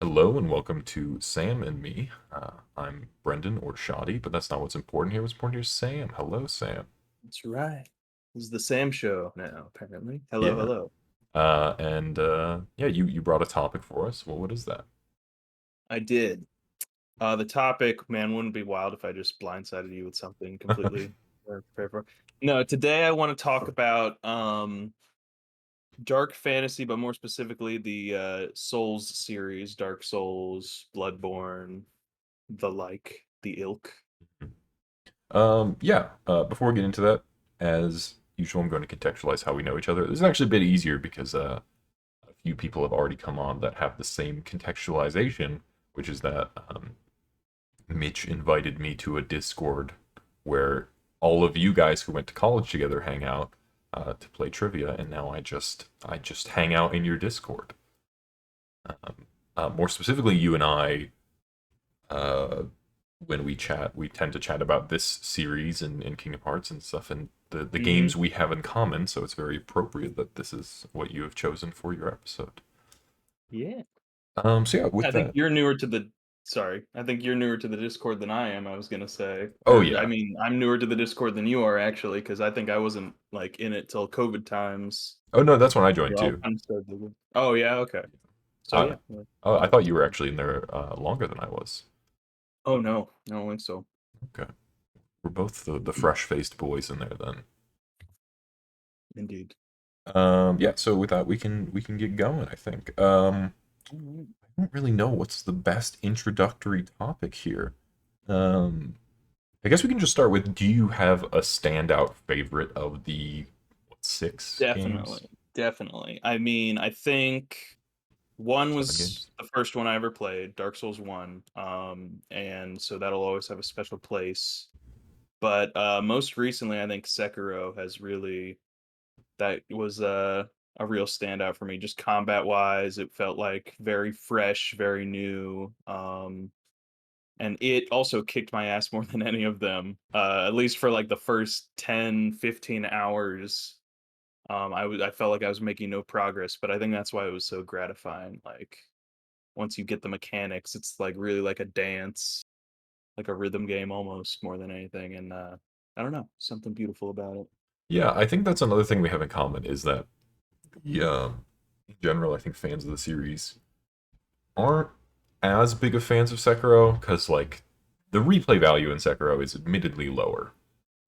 Hello and welcome to Sam and me. I'm Brendan or Shotty, but that's not what's important here. What's important here is Sam. Hello, Sam. That's right. This is the Sam Show now, apparently. Hello, Yeah. hello. Yeah, you brought a topic for us. Well, what is that? I did. The topic, man, wouldn't it be wild if I just blindsided you with something completely prepared for. No, today I want to talk about dark fantasy, but more specifically the Souls series, Dark Souls, Bloodborne, the like, the ilk. Yeah. Before we get into that, as usual, I'm going to contextualize how we know each other. This is actually a bit easier because a few people have already come on that have the same contextualization, which is that Mitch invited me to a Discord where all of you guys who went to college together hang out to play trivia, and now I just hang out in your Discord. More specifically, you and I, uh, when we chat, we tend to chat about this series and Kingdom Hearts and stuff, and the Hmm. games we have in common. So it's very appropriate that this is what you have chosen for your episode. Yeah. So yeah, with I think that. you're newer to the sorry. I think you're newer to the Discord than I am, I was gonna say. Oh Or I yeah. mean, I'm newer to the Discord than you are actually, because I think I wasn't like in it till COVID times. Oh no, that's when I joined We all too. kind of started Oh yeah, okay. So I yeah. I Well, thought you were actually in there longer than I was. oh no, I don't think so. Okay. We're both the fresh faced boys in there then. Indeed. Yeah, so with that we can get going, I think. Mhm. I don't really know what's the best introductory topic here. Um I guess we can just start with, do you have a standout favorite of the what, six games? Definitely. Definitely. I mean, I think one Seven was games? the first one I ever played, Dark Souls 1. And so that'll always have a special place. But most recently I think Sekiro has really that was a real standout for me. Just combat wise, it felt like very fresh, very new. And it also kicked my ass more than any of them. At least for like the first 10, 15 hours. I felt like I was making no progress, but I think that's why it was so gratifying. Like once you get the mechanics, it's like really like a dance, like a rhythm game almost more than anything. And I don't know, something beautiful about it. Yeah, I think that's another thing we have in common is that in general, I think fans of the series aren't as big of fans of Sekiro because like the replay value in Sekiro is admittedly lower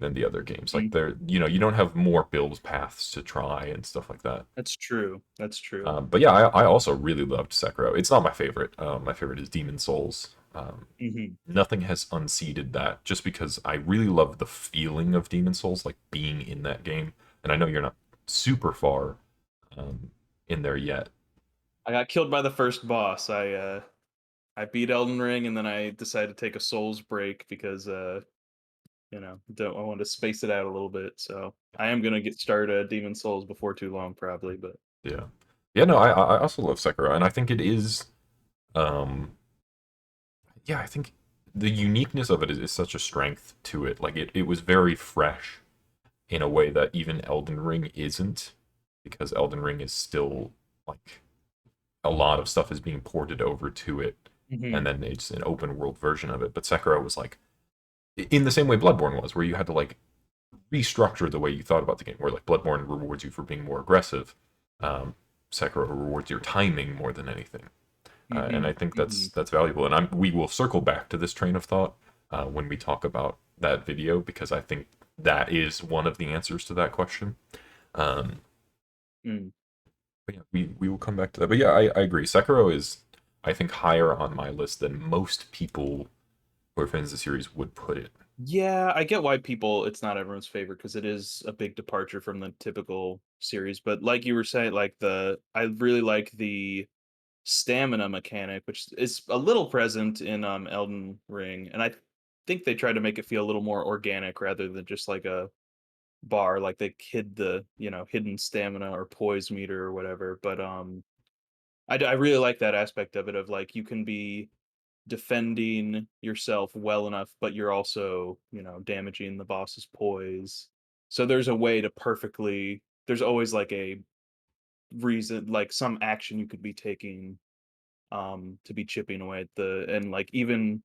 than the other games. Like Mm, there, you don't have more build paths to try and stuff like that. that's true. That's true. But yeah, I also really loved Sekiro. It's not my favorite. My favorite is Demon Souls. Hmm. Nothing has unseated that just because I really love the feeling of Demon Souls, like being in that game. And I know you're not super far um, in there yet. I got killed by the first boss. I beat Elden Ring and then I decided to take a Souls break because don't I want to space it out a little bit. So I am gonna get started Demon Souls before too long, probably. But Yeah, yeah. No, I also love Sekiro, and I think it is. Um, yeah, I think the uniqueness of it is such a strength to it. Like it was very fresh in a way that even Elden Ring isn't, because Elden Ring is still like a lot of stuff is being ported over to it, and hmm. then it's an open world version of it. But Sekiro was like in the same way Bloodborne was, where you had to like restructure the way you thought about the game. Where like Bloodborne rewards you for being more aggressive, um, Sekiro rewards your timing more than anything. And Hmm. I think Hmm. that's valuable. And we will circle back to this train of thought when we talk about that video because I think that is one of the answers to that question. Um, Mm. but yeah, we will come back to that. But yeah, I agree. Sekiro is, I think, higher on my list than most people who are fans of the series would put it. Yeah, I get why people it's not everyone's favorite because it is a big departure from the typical series. But like you were saying, like the I really like the stamina mechanic, which is a little present in Elden Ring, and I think they tried to make it feel a little more organic rather than just like a bar, like they hid the hidden stamina or poise meter or whatever. But I really like that aspect of it of like you can be defending yourself well enough, but you're also, damaging the boss's poise. So there's a way to perfectly there's always like a reason, like some action you could be taking to be chipping away at the and like even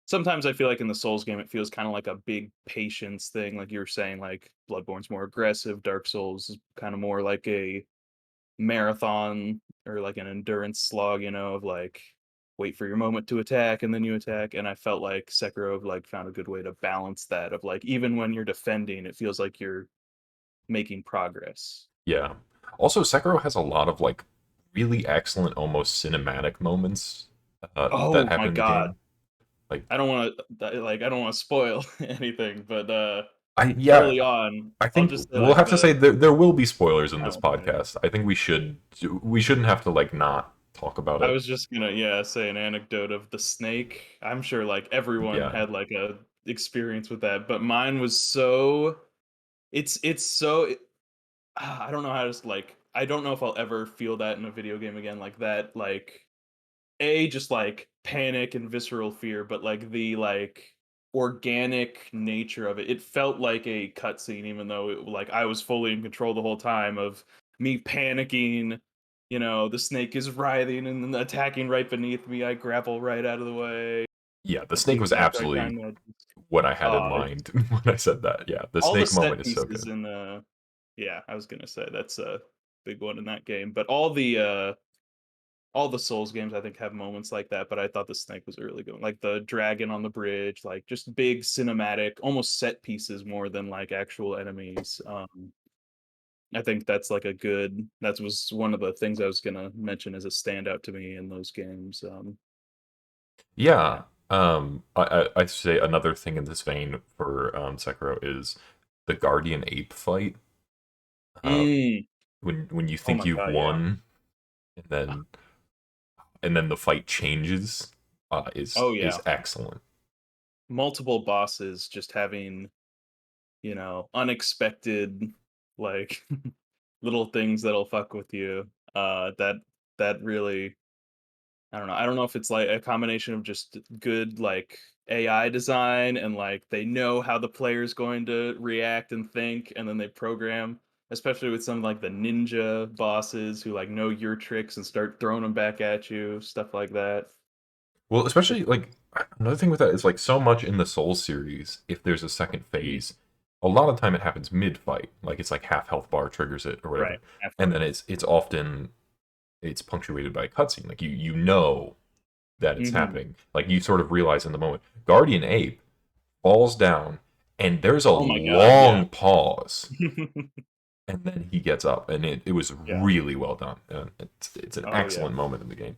sometimes I feel like in the Souls game it feels kind of like a big patience thing, like you were saying, like Bloodborne's more aggressive, Dark Souls is kind of more like a marathon or like an endurance slog, of like wait for your moment to attack and then you attack. And I felt like Sekiro like found a good way to balance that of like even when you're defending, it feels like you're making progress. Yeah. Also, Sekiro has a lot of like really excellent, almost cinematic moments that Oh happen my in the god. game. Like, I don't want to spoil anything, but yeah, early on, I I'll think just say we'll like have to say there will be spoilers in I this won't say anything. podcast. I think we shouldn't have to like not talk about I it. was just gonna, yeah, say an anecdote of the snake. I'm sure like everyone Yeah. had like a experience with that, but mine was so it's so I don't know how to like I don't know if I'll ever feel that in a video game again like that like just like panic and visceral fear, but like the like organic nature of it. It felt like a cutscene, even though like I was fully in control the whole time of me panicking. The snake is writhing and then attacking right beneath me. I grapple right out of the way Yeah, the at the snake was exact right absolutely time. what I had in It's mind when I said that. Yeah, the all the snake set moment is so pieces good. in yeah, I was gonna say that's a big one in that game. But all the Souls games I think have moments like that, but I thought the snake was a really good one. Like the dragon on the bridge, like just big cinematic, almost set pieces more than like actual enemies. I think that's like a good that was one of the things I was gonna mention as a standout to me in those games. Yeah. Yeah. I'd say another thing in this vein for Sekiro is the guardian ape fight. Um, Mm. when you Oh think my you've god, yeah. won, and then the fight changes, Oh is yeah. excellent. Multiple bosses just having, unexpected like little things that'll fuck with you. That really I don't know. I don't know if it's like a combination of just good like AI design and like they know how the player's going to react and think, and then they program, especially with some like the ninja bosses who like know your tricks and start throwing them back at you, stuff like that. Well, It, especially like another thing with that is like so much in the Souls series. If there's a second mm, phase, a lot of time it happens mid fight. Like it's like half health bar triggers it or right. whatever, and Halfway. then it's often it's punctuated by a cutscene. Like you know that it's Hmm. happening. Like you sort of realize in the moment. Guardian Ape falls down, and there's a Oh my god, yeah. long pause, and then he gets up, and it was Yeah. really well done. It's an Oh yeah. excellent moment in the game.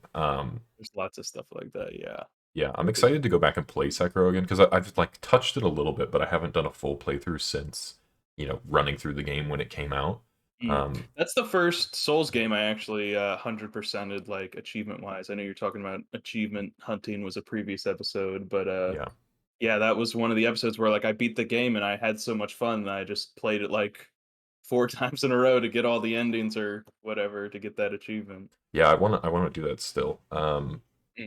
There's lots of stuff like that. Yeah. Yeah, I'm Big. excited to go back and play Sekiro again because I've like touched it a little bit, but I haven't done a full playthrough since running through the game when it came out. Mm. Um, That's the first Souls game I actually 100%ed like achievement wise. I know you're talking about achievement hunting was a previous episode, but yeah, yeah, that was one of the episodes where like I beat the game and I had so much fun that I just played it like four times in a row to get all the endings or whatever to get that achievement. yeah, I want to do that still. Mm.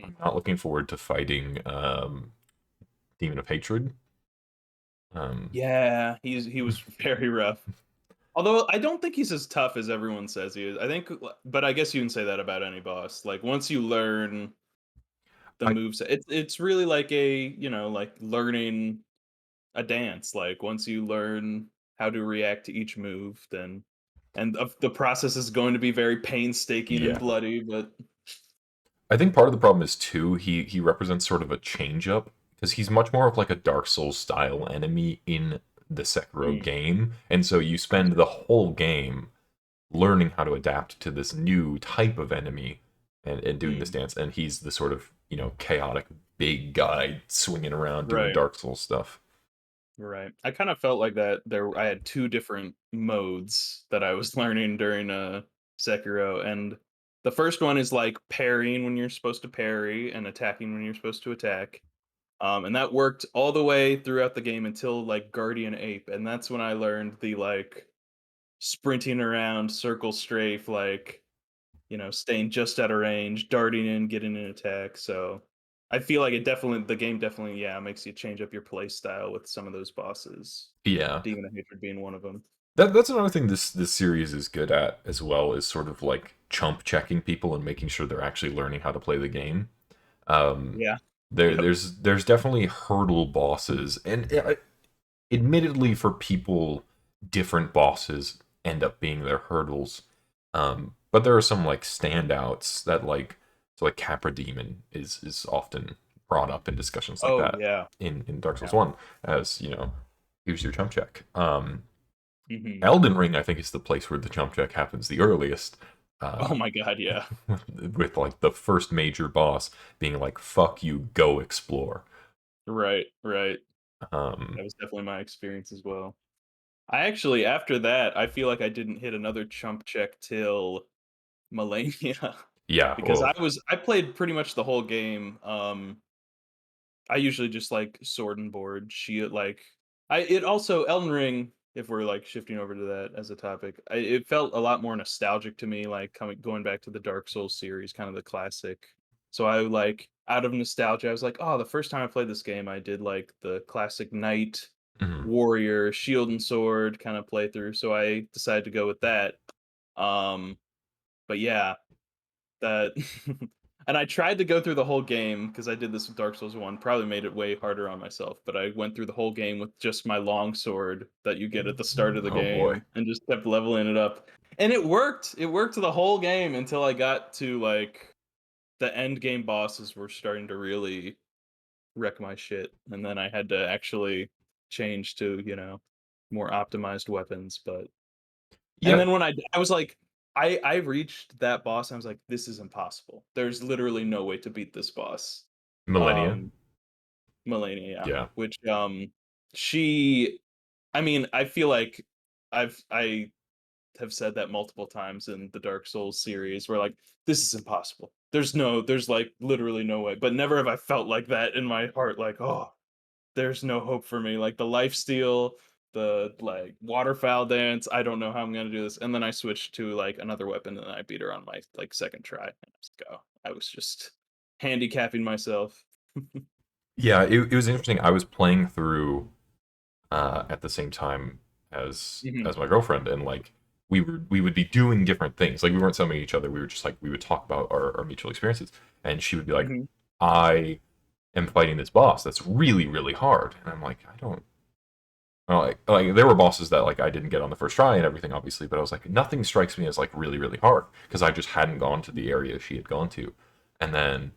I'm not looking forward to fighting Demon of Hatred. Um, Yeah, he was very rough. Although I don't think he's as tough as everyone says he is. I think, but I guess you can say that about any boss. Like once you learn the I moves, it's really like like learning a dance. Like once you learn how to react to each move, then and the process is going to be very painstaking and yeah, bloody. But I think part of the problem is too he represents sort of a change up because he's much more of like a Dark Souls style enemy in the Sekiro mm, game, and so you spend the whole game learning how to adapt to this new type of enemy and doing this mm, dance. And he's the sort of, chaotic big guy swinging around doing right, Dark Souls stuff. right. I kind of felt like that. I had two different modes that I was learning during Sekiro, and the first one is like parrying when you're supposed to parry and attacking when you're supposed to attack. And that worked all the way throughout the game until like Guardian Ape, and that's when I learned the like sprinting around, circle strafe, like staying just out of range, darting in, getting an attack. So I feel like the game definitely, yeah, makes you change up your play style with some of those bosses. Yeah. Demon of Hatred being one of them. That's another thing this series is good at as well, is sort of like chump checking people and making sure they're actually learning how to play the game. Um, Yeah. there Yep. there's definitely hurdle bosses, and admittedly for people, different bosses end up being their hurdles. But there are some like standouts that like so like Capra Demon is often brought up in discussions like Oh that yeah. in Dark Souls Yeah. 1 as, here's your chump check. Hmm. Elden Ring, I think, is the place where the jump check happens the earliest. Oh Uh, my god, yeah. with like the first major boss being like, "Fuck you, go explore." Right, right. Um, That was definitely my experience as well. I actually, after that, I feel like I didn't hit another chump check till Malenia yeah, because well, I played pretty much the whole game. I usually just like sword and board, shield like I it also Elden Ring, if we're like shifting over to that as a topic, it felt a lot more nostalgic to me, like going back to the Dark Souls series, kind of the classic. So I like out of nostalgia, I was like, oh, the first time I played this game, I did like the classic knight, mhm. warrior, shield and sword kind of playthrough. So I decided to go with that. Um, but yeah, that and I tried to go through the whole game because I did this with Dark Souls 1, probably made it way harder on myself, but I went through the whole game with just my long sword that you get at the start of the Oh boy. game and just kept leveling it up. And it worked. It worked the whole game until I got to like the end game bosses were starting to really wreck my shit. And then I had to actually change to, more optimized weapons, but and Yeah, then when I was like, I reached that boss, and I was like, "This is impossible. There's literally no way to beat this boss." Millennia. Um, Melania, yeah. Yeah. Which, she I mean, I feel like I have said that multiple times in the Dark Souls series where, like, "This is impossible. There's, like, literally no way." But never have I felt like that in my heart, like, "Oh, there's no hope for me." Like the life steal, the like waterfowl dance. I don't know how I'm gonna do this. And then I switched to like another weapon, and then I beat her on my like second try. And let's go. I was just handicapping myself. Yeah, it was interesting. I was playing through at the same time Hmm. as my girlfriend, and like we would be doing different things. Like we weren't summoning each other. We were just like we would talk about our mutual experiences, and she would be like, Hmm. "I am fighting this boss that's really really hard," and I'm like, "I don't." Like there were bosses that like I didn't get on the first try and everything, obviously, but I was like, nothing strikes me as like really really hard because I just hadn't gone to the area she had gone to, and then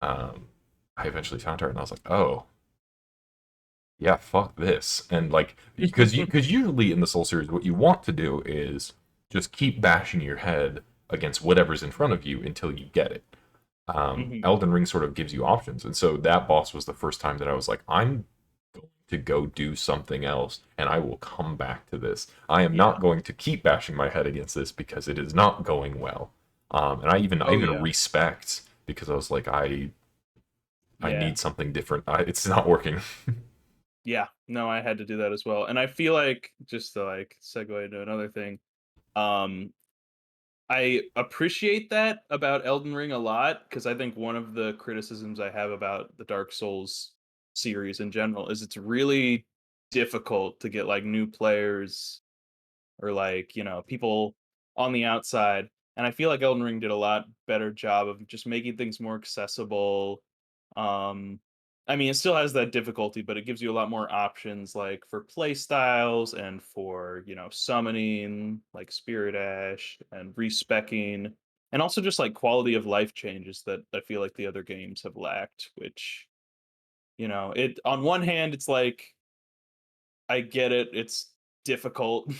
um, I eventually found her, and I was like, oh yeah, fuck this. And like, because usually in the Soul series, what you want to do is just keep bashing your head against whatever's in front of you until you get it. Hmm. Elden Ring sort of gives you options, and so that boss was the first time that I was like, I'm going to go do something else, and I will come back to this. I am Yeah. not going to keep bashing my head against this because it is not going well. And I Oh even yeah. respect because I was like, I Yeah. need something different. It's not working. Yeah. No, I had to do that as well. And I feel like just to like segue into another thing, um, I appreciate that about Elden Ring a lot because I think one of the criticisms I have about the Dark Souls series in general is it's really difficult to get like new players or like, people on the outside. And I feel like Elden Ring did a lot better job of just making things more accessible. Um I mean, it still has that difficulty, but it gives you a lot more options like for play styles and for, summoning, like Spirit Ash and respecking, and also just like quality of life changes that I feel like the other games have lacked, which, it on one hand it's like I get it. It's difficult.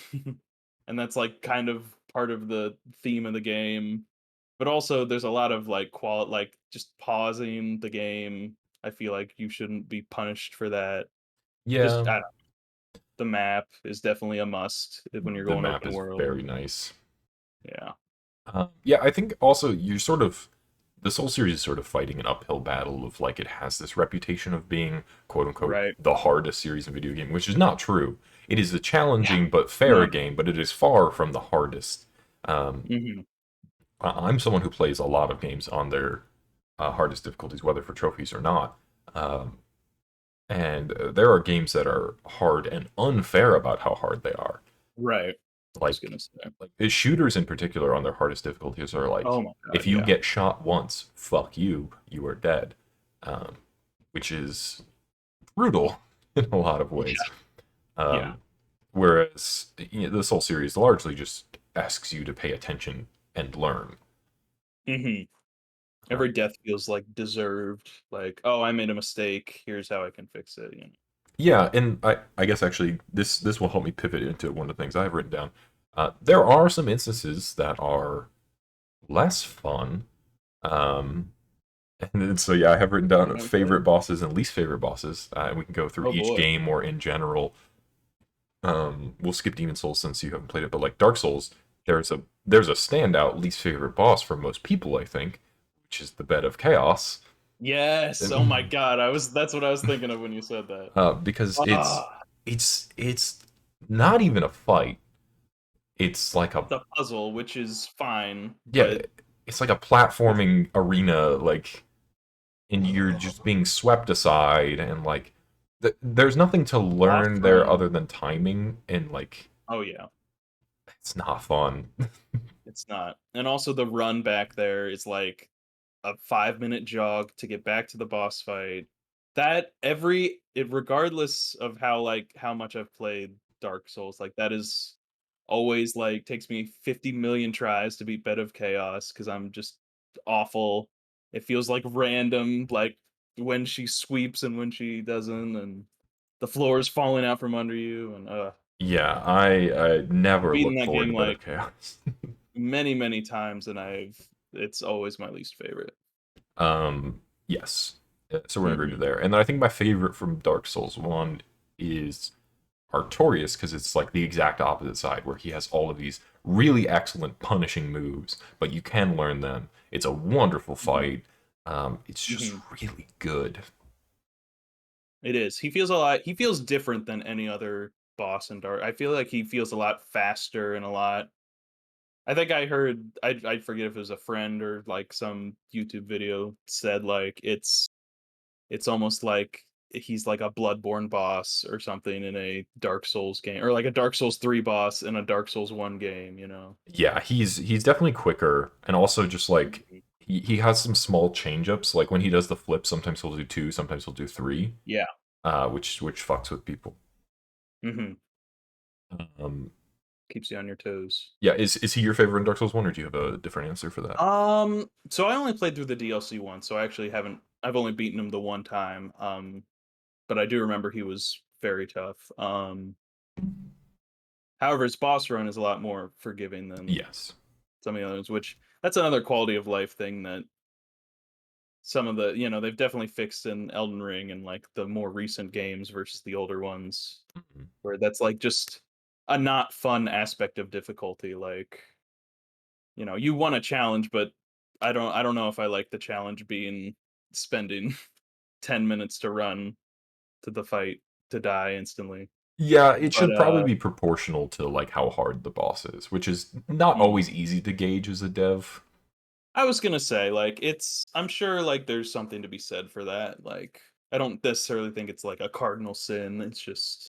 And that's like kind of part of the theme of the game. But also there's a lot of like like just pausing the game. I feel like you shouldn't be punished for that. Yeah, The map is definitely a must when you're the going map open is world. very nice. Yeah. Yeah, I think also you're sort of the Soul series is sort of fighting an uphill battle of like it has this reputation of being quote unquote Right. the hardest series in video game, which is not true. It is a Yeah. challenging but fair No. game, but it is far from the hardest. Um, Hmm. I'm someone who plays a lot of games on their hardest difficulties, whether for trophies or not. Um, and there are games that are hard and unfair about how hard they are. Right. I was Like gonna say. the shooters in particular on their hardest difficulties are Oh like my if god, you yeah. get shot once, fuck you, you are dead, um, which is brutal in a lot of ways. Yeah. Yeah. Um, whereas this whole series largely just asks you to pay attention and learn. Mhm. Uh, Every death feels like deserved. Like, oh, I made a mistake. Here's how I can fix it. You know. yeah, and I guess actually this will help me pivot into one of the things I have written down. There are some instances that are less fun. Um, and then, so yeah, I have written down Okay. favorite bosses and least favorite bosses, and we can go through Oh each boy. game or in general. We'll skip Demon Souls since you haven't played it, but like Dark Souls, there's a standout least favorite boss for most people, I think, which is the Bed of Chaos. Yes. Oh my god. That's what I was thinking of when you said that. Because Ah, it's not even a fight. It's like a it's a puzzle, which is fine, yeah, but it's like a with platforming arena, like, and you're just being swept aside, and like, there's nothing to boss learn there run. other than timing, and like, Oh yeah. it's not fun. It's not. And also the run back there is like a 5-minute jog to get back to the boss fight. That every it regardless of how much I've played Dark Souls, like that is always like takes me 50 million tries to beat Bed of Chaos because I'm just awful. It feels like random, like when she sweeps and when she doesn't, and the floor is falling out from under you. And Yeah, I I've never beaten look that forward game to Bed like of Chaos. many, many times, and it's always my least favorite. Yes. So we're in agreement Hmm. there. And then I think my favorite from Dark Souls 1 is Artorias because it's like the exact opposite side where he has all of these really excellent punishing moves, but you can learn them. It's a wonderful Hmm. fight. It's just Hmm. really good. It is. He feels different than any other boss in Dark. I feel like he feels a lot faster and a lot. I think I heard. I forget if it was a friend or like some YouTube video said like it's almost like he's like a Bloodborne boss or something in a Dark Souls game, or like a Dark Souls 3 boss in a Dark Souls 1 game. You know. Yeah, he's definitely quicker, and also just like Mhm. he has some small change ups. Like when he does the flip, sometimes he'll do two, sometimes he'll do three, Yeah. which fucks with people. Hmm. Um, Keeps you on your toes. yeah, is he your favorite in Dark Souls 1, or do you have a different answer for that? So I only played through the DLC once, so I actually haven't. I've only beaten him the one time. But I do remember he was very tough. However, his boss run is a lot more forgiving than Yes. some of the others, which that's another quality of life thing that some of the they've definitely fixed in Elden Ring and like the more recent games versus the older ones, Mhm. where that's like just a not fun aspect of difficulty. Like you want a challenge, but I don't know if I like the challenge being spending 10 minutes to run to the fight to die instantly. Yeah, it But should probably be proportional to like how hard the boss is, which is not mm, always easy to gauge as a dev. I was gonna say, like, I'm sure, like, there's something to be said for that. Like, I don't necessarily think it's like a cardinal sin. It's just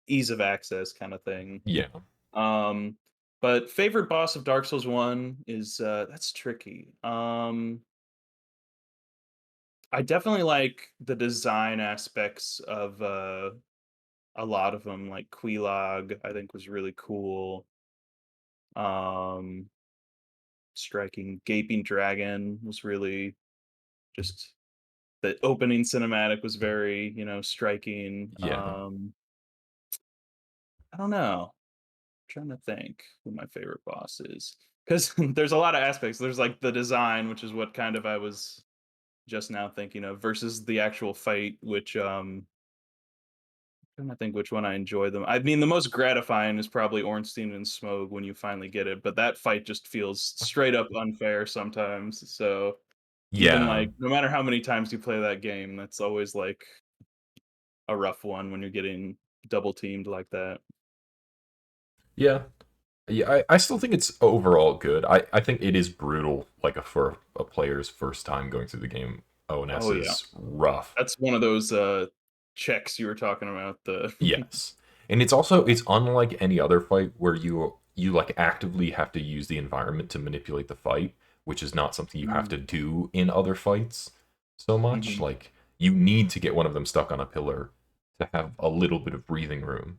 ease of access kind of thing. Yeah. Um, but favorite boss of Dark Souls 1 is that's tricky. I definitely like the design aspects of a lot of them, like Quelaag, I think was really cool. Um, striking Gaping Dragon was really just the opening cinematic was very, striking. Yeah. I don't know. I'm trying to think who my favorite boss is. Because there's a lot of aspects. There's like the design, which is what kind of I was just now thinking of, versus the actual fight, which I'm trying to think which one I enjoy them. I mean, the most gratifying is probably Ornstein and Smough when you finally get it, but that fight just feels straight up unfair sometimes. So even Yeah. like no matter how many times you play that game, that's always like a rough one when you're getting double teamed like that. Yeah. Yeah, I still think it's overall good. I think it is brutal, like for a player's first time going through the game. ONS Oh yeah. is rough. That's one of those checks you were talking about, the Yes. And it's unlike any other fight where you like actively have to use the environment to manipulate the fight, which is not something you have Mm. to do in other fights so much. Mhm. Like you need to get one of them stuck on a pillar to have a little bit of breathing room.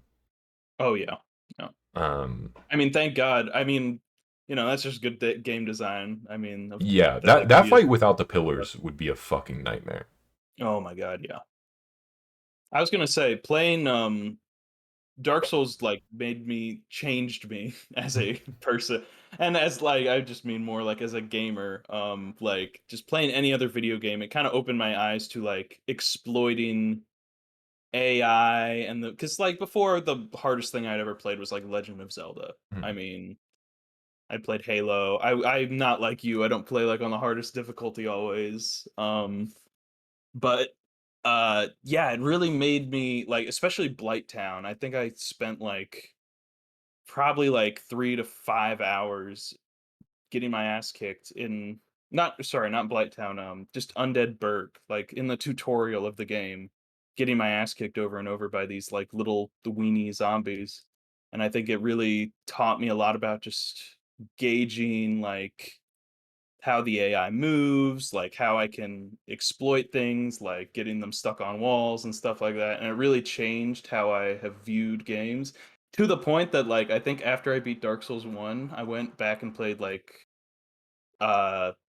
Oh, yeah. Yeah. Um, I mean, thank God. I mean, that's just good game design. I mean, yeah, that could that be a fight without the pillars would be a fucking nightmare. oh my god, yeah. I was gonna say playing Dark Souls like changed me as a person. And as like I just mean more like as a gamer. Like just playing any other video game, it kind of opened my eyes to like exploiting AI and the because like before the hardest thing I'd ever played was like Legend of Zelda. I mean, I played Halo. I'm not like you. I don't play like on the hardest difficulty always. But yeah, it really made me like especially Blight Town. I think I spent like probably like 3 to 5 hours getting my ass kicked in not Blight Town, just Undead Burg, like in the tutorial of the game, getting my ass kicked over and over by these like little the weenie zombies. And I think it really taught me a lot about just gauging like how the AI moves, like how I can exploit things, like getting them stuck on walls and stuff like that. And it really changed how I have viewed games to the point that like I think after I beat Dark Souls 1, I went back and played like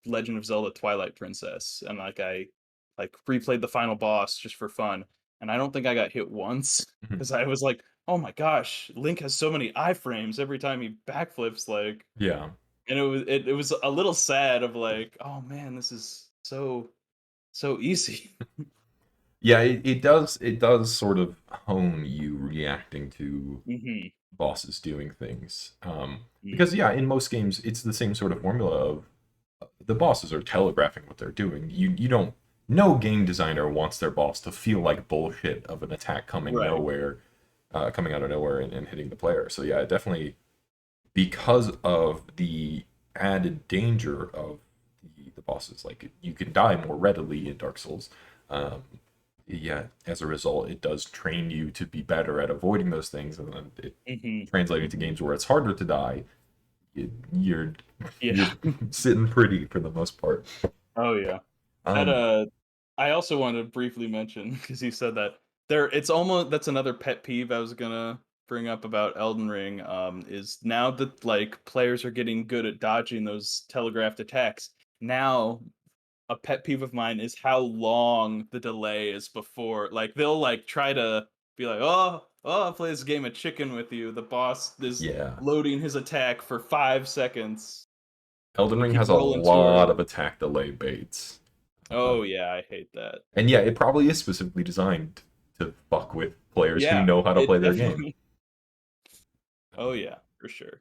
Legend of Zelda Twilight Princess and like I like replayed the final boss just for fun. And I don't think I got hit once because I was like, oh my gosh, Link has so many iframes every time he backflips, like Yeah. and it was a little sad of like, "Oh man, this is so easy." Yeah, it does sort of hone you reacting to Mhm. bosses doing things. Mm. Because yeah, in most games it's the same sort of formula of the bosses are telegraphing what they're doing. You don't no game designer wants their boss to feel like bullshit of an attack Right. coming out of nowhere and hitting the player. So yeah, definitely because of the added danger of the bosses, like you can die more readily in Dark Souls. Um, yeah, as a result, it does train you to be better at avoiding those things, and then it Mhm. translating to games where it's harder to die. You're Yeah. you're sitting pretty for the most part. Oh, yeah. That, Um, I also wanted to briefly mention because you said that it's almost that's another pet peeve I was gonna bring up about Elden Ring, is now that, like, players are getting good at dodging those telegraphed attacks, now a pet peeve of mine is how long the delay is before like they'll like try to be like, oh, I'll play this game of chicken with you. The boss is yeah, loading his attack for 5 seconds, Elden and you Ring keep has a rolling towards. lot of attack delay baits. Uh, Oh yeah, I hate that. and yeah, it probably is specifically designed to fuck with players who Yeah, know how to it play their game. definitely. Oh yeah, for sure.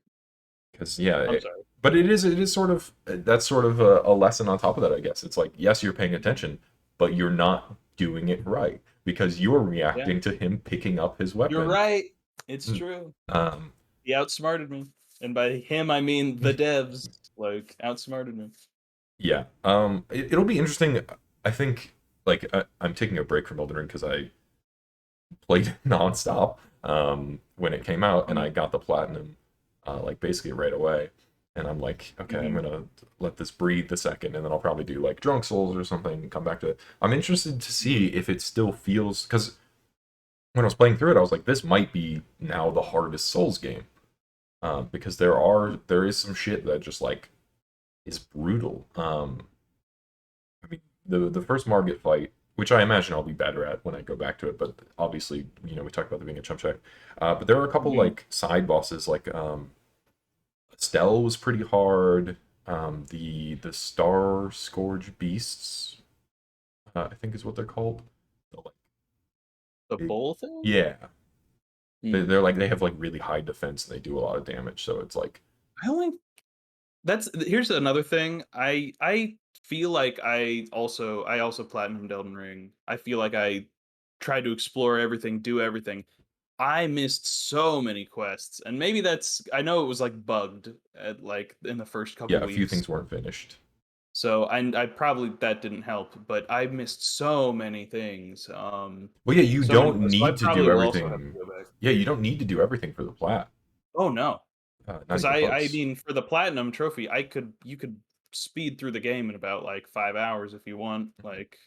Because yeah, I'm sorry. but it is sort of that's sort of a lesson on top of that, I guess. It's like yes, you're paying Mhm. attention, but you're not doing it right because you're Yeah, reacting to him picking up his you're weapon. right. It's Mm. true. Um, He outsmarted me, and by him I mean the devs. Like outsmarted me. yeah, it'll be interesting. I think like I'm taking a break from Elden Ring because I played nonstop when it came out, and I Mm. got the platinum like basically right away. And I'm like, okay, I'm Mhm. gonna let this breathe a second, and then I'll probably do like Drunk Souls or something and come back to it. I'm interested to see if it still feels because when I was playing through it, I was like, this might be now the hardest Souls game because there is some shit that just like is brutal. I mean, the first Margit fight, which I imagine I'll be better at when I go back to it, but obviously, we talked about there being a chump check. But there were a couple Mhm. like side bosses, like Estelle was pretty hard. The Star Scourge Beasts, I think is what they're called. The, like, The big- bull thing? yeah, Hmm. they're like they have like really high defense and they do a lot of damage. So it's like, I only that's here's another thing. I feel like I also platinumed Elden Ring. I feel like I tried to explore everything, do everything. I missed so many quests, and maybe that's I know it was like bugged at like in the first couple yeah, a few weeks. things weren't finished. So I probably that didn't help, but I missed so many things. Well, yeah, you So many don't quests. So I need to probably do will also have to everything. go back. Yeah, you don't need to do everything for the plat. Oh no. Not Because even I close. mean, for the platinum trophy, you could speed through the game in about like 5 hours if you want. Like,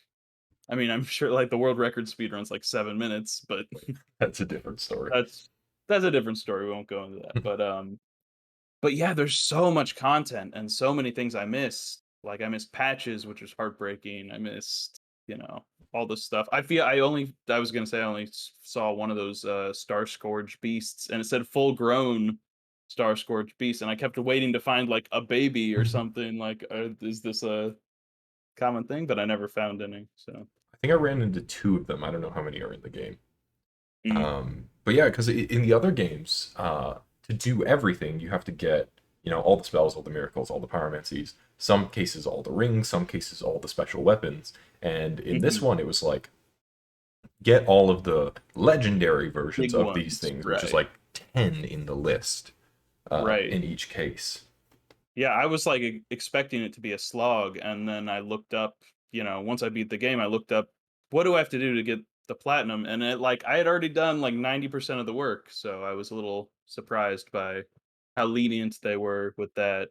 I mean, I'm sure like the world record speed runs like 7 minutes, but That's a different story. that's that's a different story. We won't go into that. But yeah, there's so much content and so many things I missed. Like I missed patches, which was heartbreaking. I missed, all this stuff. I was gonna say I only saw one of those star scourge beasts, and it said full grown star scourge beast, and I kept waiting to find like a baby or I something. Like, is this a common thing? But I never found any. So think I ran into two of them. I don't know how many are in the game. mm, But yeah, because in the other games, to do everything, you have to get, all the spells, all the miracles, all the pyromancies, some cases all the rings, some cases all the special weapons. And in this mhm. one, it was like, get all of the legendary versions Big of these ones, things, which is right? like 10 in the list Right. in each case. Yeah, I was, like, expecting it to be a slog, and then I looked up, once I beat the game, I looked up, "What do I have to do to get the platinum?" And I had already done, like, 90% of the work, so I was a little surprised by how lenient they were with that.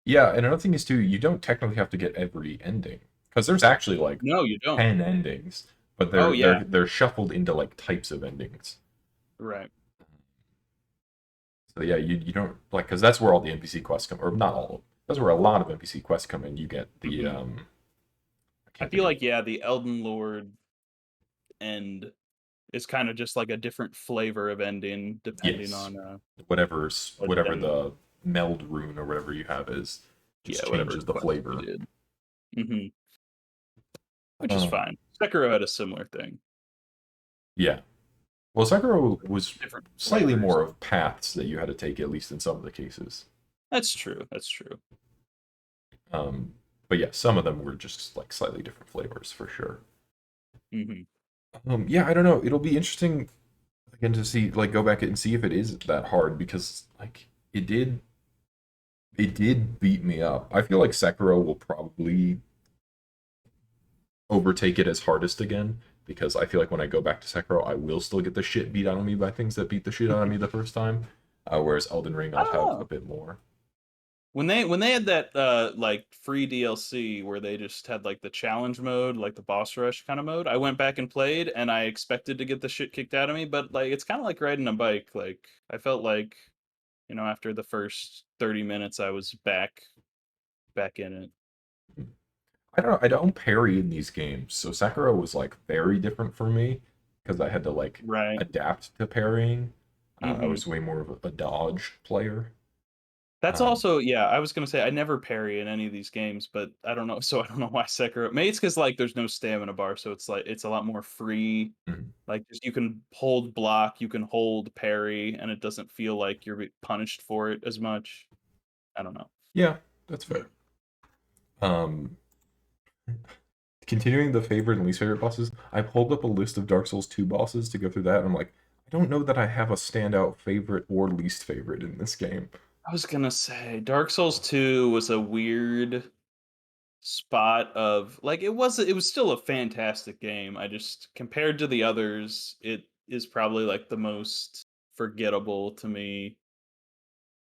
Yeah, and another thing is too, you don't technically have to get every ending because there's actually like No, you don't. 10 endings, but Oh, they're yeah. they're they're shuffled into like types of endings. Right. So yeah, you don't like because that's where all the NPC quests come, or not all of them. That's where a lot of NPC quests come in. You get the Mhm. I I can't think feel of like, yeah, the Elden Lord end is kinda just, like, a different flavor of ending depending yes, on, whatever legendary the meld rune or whatever you have is, yeah, just whatever changes the quest you flavor. did. Mhm. Which is Um, fine. Sekiro had a similar thing. yeah. Well, Sekiro was Different slightly flavors. more of paths that you had to take, at least in some of the cases. That's true, that's true. Um, but yeah, some of them were just like slightly different flavors for sure. Mhm. Yeah, I don't know. It'll be interesting again to see, like, go back and see if it is that hard because, like, it did beat me up. I feel like Sekiro will probably overtake it as hardest again because I feel like when I go back to Sekiro, I will still get the shit beat out of me by things that beat the shit out of me the first time. Whereas Elden Ring, I I'll don't have a know. bit more. When they had that, like, free DLC where they just had, like, the challenge mode, like the boss rush kinda mode, I went back and played, and I expected to get the shit kicked out of me, but, like, it's kinda like riding a bike, like, I felt like, after the first 30 minutes, I was back in it. I don't know. I don't parry in these games, so Sekiro was like very different for me because I had to like Right. adapt to parrying. I Mhm. was way more of a dodge player. That's Um, also yeah, I was gonna say I never parry in any of these games, but I don't know, so I don't know why Sekiro maybe it's because like, there's no stamina bar, so it's like it's a lot more free, mhm. like, just you can hold block, you can hold parry, and it doesn't feel like you're punished for it as much. I don't know. Yeah, that's fair. Um, Continuing the favorite and least favorite bosses, I pulled up a list of Dark Souls 2 bosses to go through that, and I'm like, I don't know that I have a standout favorite or least favorite in this game. I was gonna say Dark Souls 2 was a weird spot of like, it was still a fantastic game, I just compared to the others, it is probably, like, the most forgettable to me.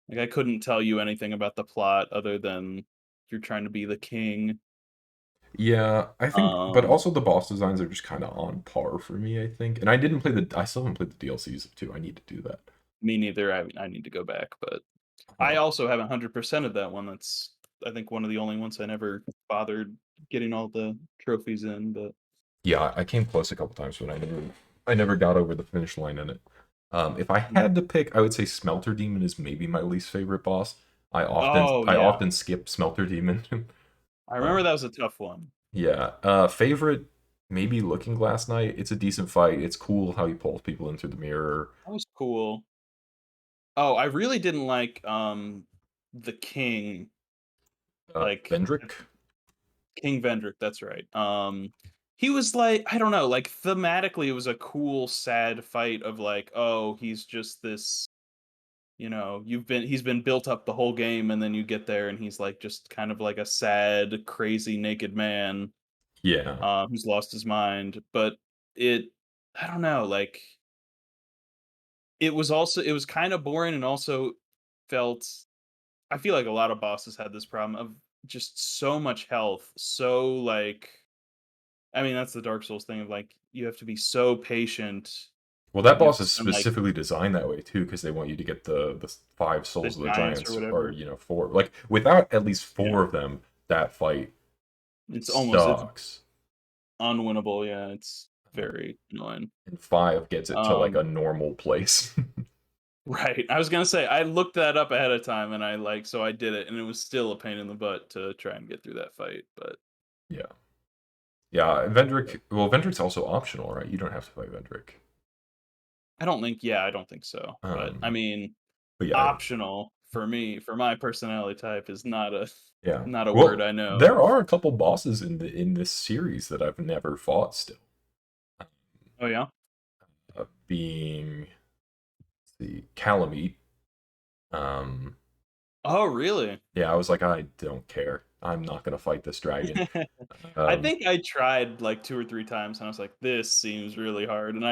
Like, I couldn't tell you anything about the plot other than you're trying to be the king. Yeah, I think, but Um, also the boss designs are just kind of on par for me, I think. And I still haven't played the DLCs of 2. I need to do that. Me neither, I need to go back, but I Um, also haven't 100% of that one, that's, I think, one of the only ones I never bothered getting all the trophies in, but yeah, I came close a couple times, but I never got over the finish line in it. If I mm. had to pick, I would say Smelter Demon is maybe my least favorite boss. I often Oh, I yeah. often skip Smelter Demon. I remember um, that was a tough one. yeah, favorite maybe Looking Glass Knight. It's a decent fight. It's cool how he pulls people in through the mirror. That was cool. Oh, I really didn't like, the king, like, Vendrick. King Vendrick, that's right. He was like, I don't know, like, thematically, it was a cool, sad fight of like, oh, he's just this. he's been built up the whole game, and then you get there and he's like just kind of like a sad, crazy naked man Yeah. who's lost his mind. But it I don't know, like it was kind of boring and also felt I feel like a lot of bosses had this problem of just so much health, so like I mean that's the Dark Souls thing of like you have to be so patient. Well, that You have boss to is spend like specifically designed that way too, because they want you to get the five the souls of the giants or giants, or whatever. four. Like without at least Yeah. four of them, that fight It's sucks. unwinnable, yeah, it's Um, very annoying. and five gets it to like Um, a normal place. right, I was gonna say, I looked that up ahead of time and so I did it, and it was still a pain in the butt to try and get through that fight, but Yeah, yeah. Vendrick. Well, Vendrick's also optional, right? You don't have to fight Vendrick. I don't think so, but, I Um, mean, but yeah, optional for me, for my personality type is not a yeah. not a word Well, I know. there are a couple bosses in this series that I've never fought still. Oh, yeah? Being the Calamite. Um, Oh, really? yeah, I was like, I don't care. I'm not gonna fight this dragon. I Um, think I tried, like, 2 or 3 times, and I was like, "This seems really hard," and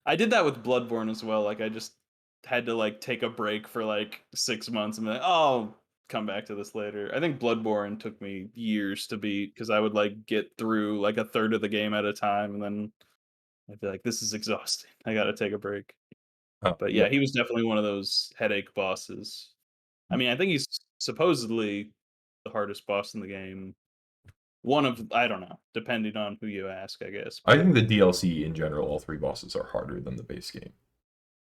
I did that with Bloodborne as well, like, I just had to, like, take a break for, like, 6 months and be like, "Oh, I'll come back to this later." I think Bloodborne took me years to beat because I would, like, get through, like, a third of the game at a time, and then I'd be like, "This is exhausting. I gotta take a break." But, yeah, yeah, he was definitely one of those headache bosses. I mean, I think he's supposedly the hardest boss in the game. One of I don't know, depending on who you ask, I guess, I but think the DLC in general, all three bosses are harder than the base game.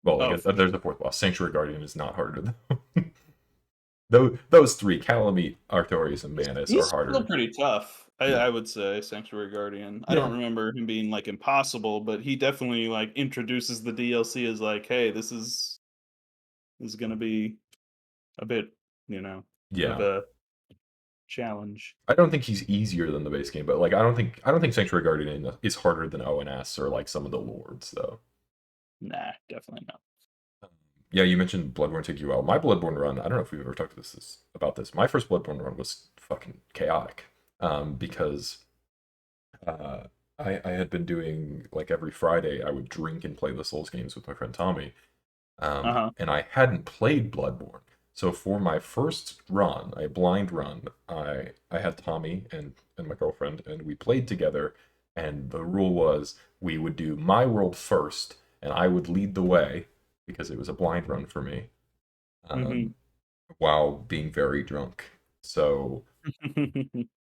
Well, I oh, guess for there's sure. a fourth boss. Sanctuary Guardian is not harder though. Those three, Calamite, Artorias, and Manus, are He's still harder. pretty tough, Yeah, I would say, Sanctuary Guardian. I yeah, don't remember him being, like, impossible, but he definitely, like, introduces the DLC as like, "Hey, this is gonna be a bit, you know, of yeah. a challenge." I don't think he's easier than the base game, but like I don't think Sanctuary Guardian is harder than ONS or like some of the lords though. Nah, definitely not. Um, Yeah, you mentioned Bloodborne took you out. My Bloodborne run, I don't know if we've ever talked to this about this. My first Bloodborne run was fucking chaotic. Because uh, I had been doing like every Friday I would drink and play the Souls games with my friend Tommy. Uh-huh. And I hadn't played Bloodborne. So for my first run, a blind run, I had Tommy and my girlfriend, and we played together. And the rule was we would do my world first, and I would lead the way because it was a blind run for me, Mhm. um, while being very drunk. So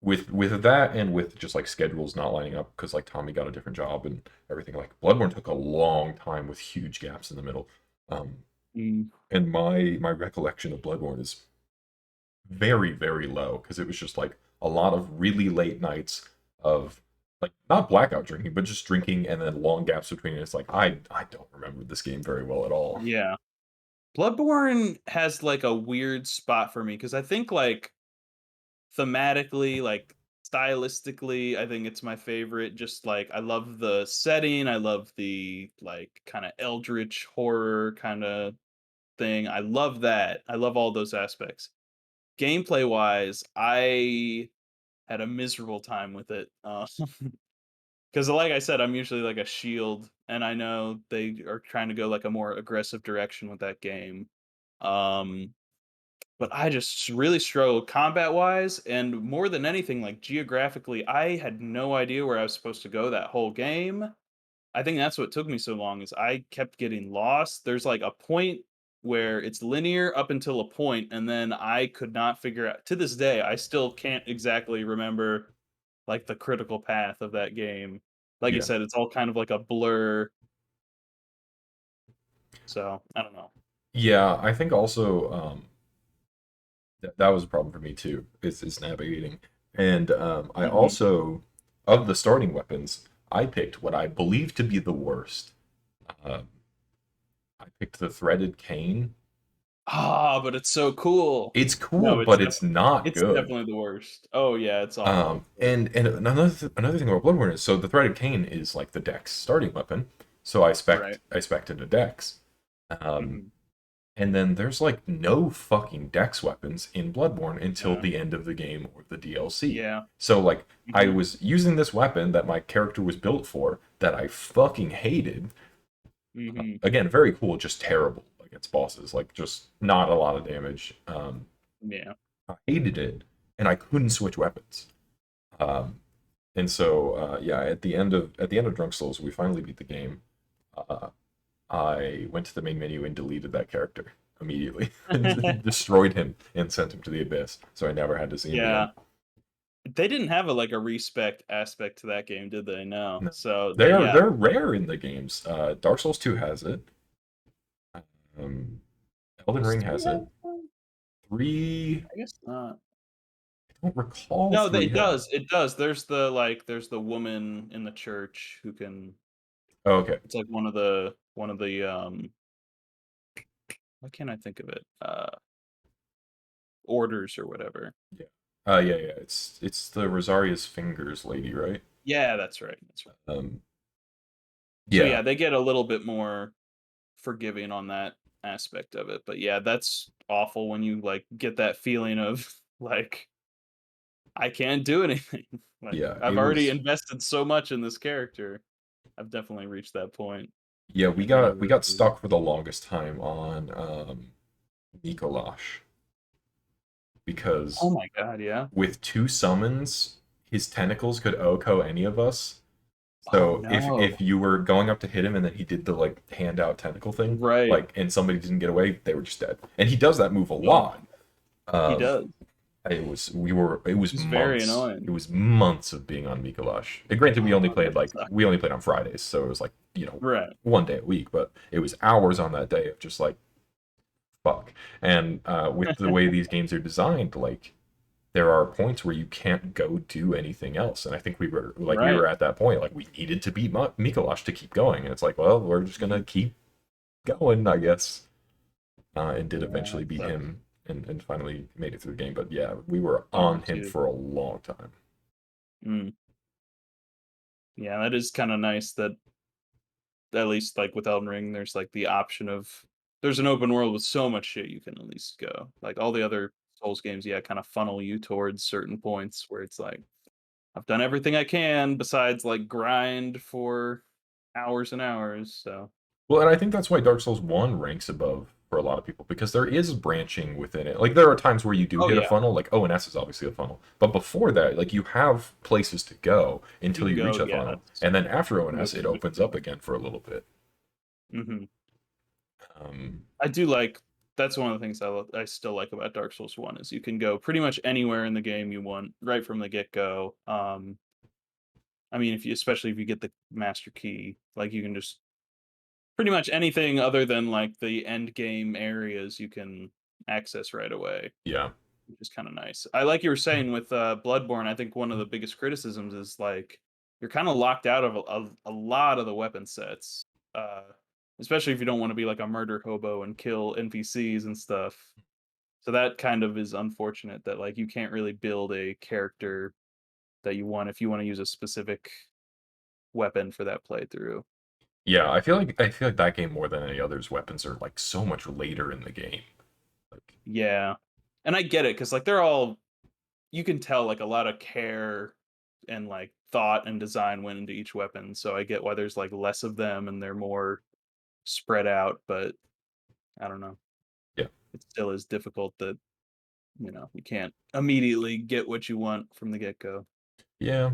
with that and with just like schedules not lining up because like Tommy got a different job and everything, like Bloodborne took a long time with huge gaps in the middle. Um, Mm, and my recollection of Bloodborne is very very low because it was just like a lot of really late nights of like not blackout drinking but just drinking and then long gaps between it. It's like I don't remember this game very well at all. yeah. Bloodborne has, like, a weird spot for me because I think, like, thematically, like, stylistically, I think it's my favorite. Just like I love the setting, I love the like kind of eldritch horror kind of thing. I love that. I love all those aspects. Gameplay wise, I had a miserable time with it. Because like I said, I'm usually like a shield, and I know they are trying to go like a more aggressive direction with that game. Um, but I just really struggled combat wise, and more than anything, like geographically, I had no idea where I was supposed to go that whole game. I think that's what took me so long is I kept getting lost. There's like a point where it's linear up until a point, and then I could not figure out to this day, I still can't exactly remember like the critical path of that game. Like you Yeah, said, it's all kind of like a blur. So I don't know. yeah. I think also that was a problem for me too. Is navigating, and I Mhm. also of the starting weapons, I picked what I believe to be the worst. Um, I picked the threaded cane. Ah, but it's so cool. It's cool, No, but it's not it's good. definitely the worst. Oh, yeah, it's awful. And another thing about Bloodborne is so the threaded cane is like the Dex starting weapon. So Right. I spec'd into Dex. Um, Mhm. And then there's like no fucking dex weapons in Bloodborne until Yeah. the end of the game or the DLC. Yeah. So like I Mhm. was using this weapon that my character was built for that I fucking hated. Mhm. Again, very cool, just terrible against bosses. Like just not a lot of damage. Yeah. I hated it, and I couldn't switch weapons. Um, and so yeah, at the end of Drunk Souls, we finally beat the game. Uh, I went to the main menu and deleted that character immediately and destroyed him and sent him to the abyss. So I never had to see him again. Yeah. They didn't have a like a respect aspect to that game, did they? No. No. So that They're yeah. they're rare in the games. Dark Souls 2 has it. Um, Elden Does Ring 3 has have it. one? 3, I guess not. I don't recall No, they 3 it have. does. It does. There's the woman in the church who can Oh, okay. it's like one of the why can't I think of it? Orders or whatever. Yeah. Yeah, yeah. It's the Rosaria's Fingers lady, right? Yeah, that's right. That's right. Um, So yeah, yeah, they get a little bit more forgiving on that aspect of it. But yeah, that's awful when you like get that feeling of like I can't do anything. Like yeah. I've It already was. invested so much in this character. I've definitely reached that point Yeah, we many got we got versions. stuck for the longest time on Mikolash Oh because my god, yeah. with two summons, his tentacles could OHKO any of us. Oh So if no. you were going up to hit him and then he did the like hand out tentacle thing, Right. like and somebody didn't get away, they were just dead. And he does that move a Oh my lot. he Um, does. it was He's very months. It annoying. was months of being on Mikolash. And granted, we only Oh, played that like sucks. we only played on Fridays, so it was like Right. one day a week, but it was hours on that day of just like fuck. And with the way these games are designed, like there are points where you can't go do anything else. And I think we were Right. at that point, like we needed to beat Mikolash to keep going. And it's like, well, we're just gonna Mhm. keep going, I guess. And did Yeah, eventually that beat sucks. him and finally made it through the game. But yeah, we were Oh, on him dude. for a long time. Mm. Yeah, that is kinda nice that at least, like, with Elden Ring, there's, like, the option of there's an open world with so much shit you can at least go. Like, all the other Souls games, yeah, kinda funnel you towards certain points where it's like, "I've done everything I can besides, like, grind for hours and hours," so Well, and I think that's why Dark Souls 1 ranks above for a lot of people because there is branching within it. Like there are times where you do Oh, hit a yeah. funnel, like ONS is obviously a funnel. But before that, like you have places to go You until can you reach go that yeah, funnel. that's And then after ONS, most it of it opens can up go. again for a little bit. Mhm. Um, I do like that's one of the things I still like about Dark Souls 1 is you can go pretty much anywhere in the game you want right from the get-go. I mean, if you especially if you get the master key, like, you can just pretty much anything other than, like, the end game areas you can access right away, yeah. which is kinda nice. I like you were saying with, Bloodborne, I think one of the biggest criticisms is, like, you're kinda locked out of a lot of the weapon sets, uh, especially if you don't wanna be like a murder hobo and kill NPCs and stuff. So that kind of is unfortunate that, like, you can't really build a character that you want if you wanna use a specific weapon for that playthrough. Yeah, I feel like that game more than any others weapons are like so much later in the game. Like Yeah. And I get it because like, they're all you can tell, like, a lot of care and, like, thought and design went into each weapon, so I get why there's, like, less of them and they're more spread out, but I don't know. yeah. It still is difficult that, you can't immediately get what you want from the get-go. Yeah.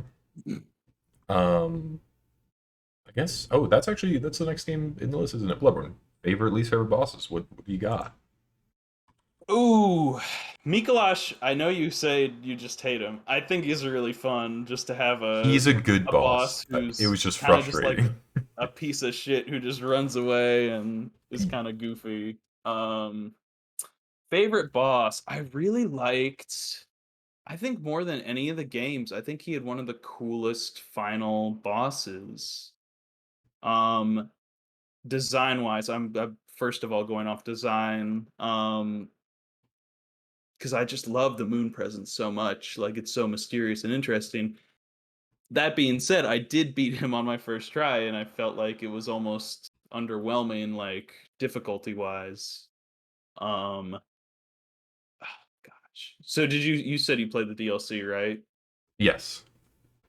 Um I guess that's the next game in the list, isn't it? Bloodborne. Favorite, least favorite bosses. What do you got? Ooh, Mikolash, I know you say you just hate him. I think he's really fun just to have He's a good a boss boss. It who's was just kinda just like frustrating. a piece of shit who just runs away and is kinda goofy. Favorite boss, I really liked I think more than any of the games, I think he had one of the coolest final bosses. Um, Design-wise, I'm first of all going off design, 'cause I just love the moon presence so much, like, it's so mysterious and interesting. That being said, I did beat him on my first try, and I felt like it was almost underwhelming, like, difficulty-wise. Um, gosh. So did you said you played the DLC, right? Yes.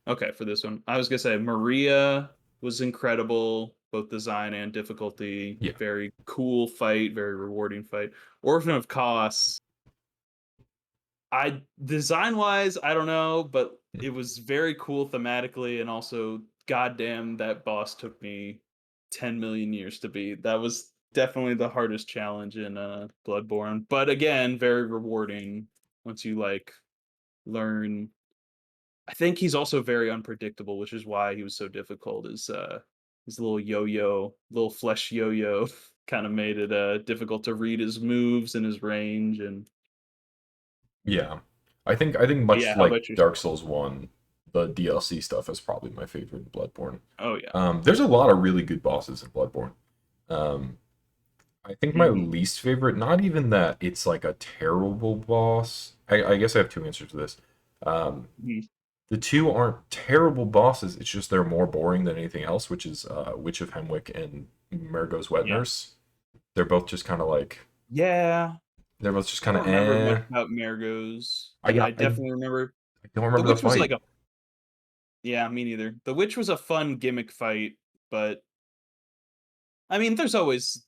Okay, for this one. I was gonna say Maria was incredible, both design and difficulty. Yeah. Very cool fight, very rewarding fight. Orphan of Kos, I design wise, I don't know, but it was very cool thematically, and also, goddamn, that boss took me 10 million years to beat. That was definitely the hardest challenge in Bloodborne, but again, very rewarding once you like learn. I think he's also very unpredictable, which is why he was so difficult. His little yo-yo, little flesh yo-yo, kind of made it difficult to read his moves and his range. And Yeah. I think much yeah, how like about yourself? Dark Souls 1, the DLC stuff is probably my favorite in Bloodborne. Oh yeah. There's a lot of really good bosses in Bloodborne. Um, I think my Hmm. least favorite, not even that it's like a terrible boss. I guess I have two answers to this. Um, the two aren't terrible bosses, it's just they're more boring than anything else, which is Witch of Hemwick and Mergo's Wet Yeah. Nurse. They're both just kind of like, Yeah. they're both just I kind don't of remember much eh. about Margot's, I, but I I, definitely remember I don't the remember the witch was like fight. a yeah, me neither. The witch was a fun gimmick fight, but I mean, there's always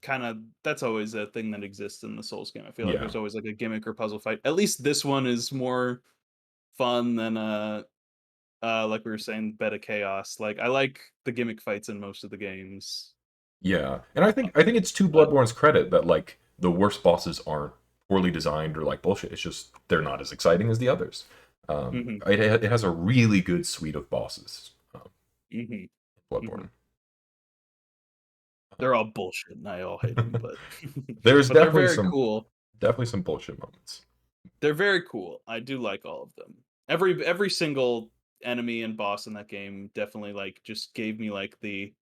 kind of that's always a thing that exists in the Souls game. I feel like Yeah. there's always like a gimmick or puzzle fight. At least this one is more fun than like we were saying, Bed of Chaos. Like I like the gimmick fights in most of the games. Yeah, and I think it's to But Bloodborne's credit that like the worst bosses aren't poorly designed or like bullshit. It's just they're not as exciting as the others. hmm It has a really good suite of bosses. hmm hmm Bloodborne. they're all bullshit and I all hate them, but There's but they're very cool. definitely some bullshit moments. They're very cool. I do like all of them. Every single enemy and boss in that game definitely like just gave me like the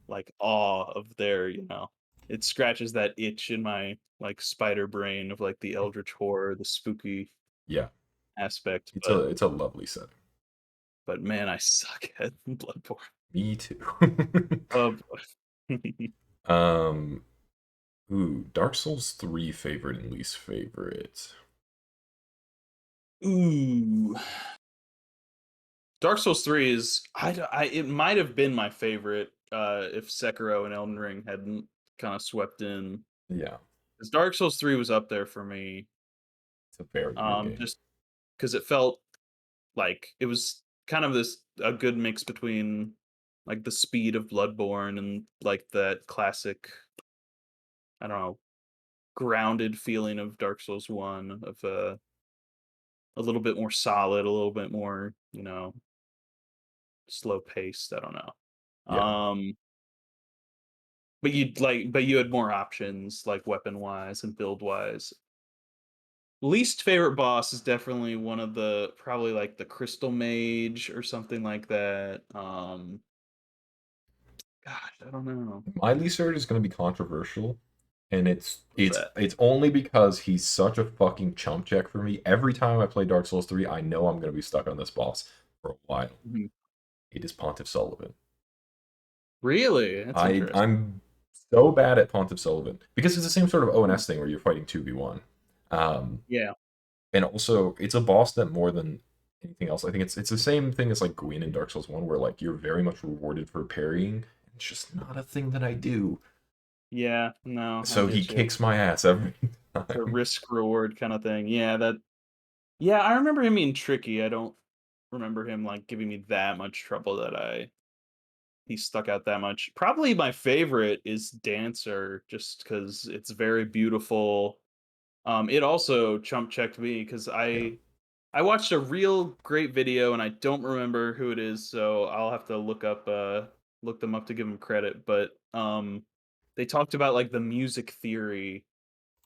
like awe of their, it scratches that itch in my like spider brain of like the eldritch horror, the spooky Yeah, aspect. it's But a lovely setting. man, I suck at Bloodborne. Me too. Oh boy. um, Dark Souls 3 favorite and least favorite. Ooh. Dark Souls 3 is it might have been my favorite if Sekiro and Elden Ring hadn't kind of swept in. Yeah, 'Cause Dark Souls 3 was up there for me, it's a very good game. just because it felt like it was kind of this a good mix between, like, the speed of Bloodborne and, like, that classic, I don't know, grounded feeling of Dark Souls 1 of, a little bit more solid, a little bit more, slow paced, I don't know. Yeah, But you had more options, like, weapon-wise and build-wise. Least favorite boss is definitely one of the probably like the Crystal Mage or something like that. Gosh, I don't know. my least favorite is going to be controversial, and it's What's it's that? it's only because he's such a fucking chump check for me. Every time I play Dark Souls 3, I know I'm going to be stuck on this boss for a while. Mhm. It is Pontiff Sullivan. Really? That's interesting. I'm so bad at Pontiff Sullivan because it's the same sort of Mhm. ONS thing where you're fighting 2v1. Um, Yeah. and also it's a boss that more than anything else, I think it's the same thing as like Gwyn in Dark Souls 1 where like you're very much rewarded for parrying. It's just not a thing that I do. Yeah. No, I So he get you. kicks my ass every The time. risk reward kind of thing. Yeah, yeah, I remember him being tricky. I don't remember him like giving me that much trouble that I he stuck out that much. Probably my favorite is Dancer, just because it's very beautiful. It also chump checked me because Yeah. I watched a real great video and I don't remember who it is, so I'll have to look them up to give them credit. But they talked about like the music theory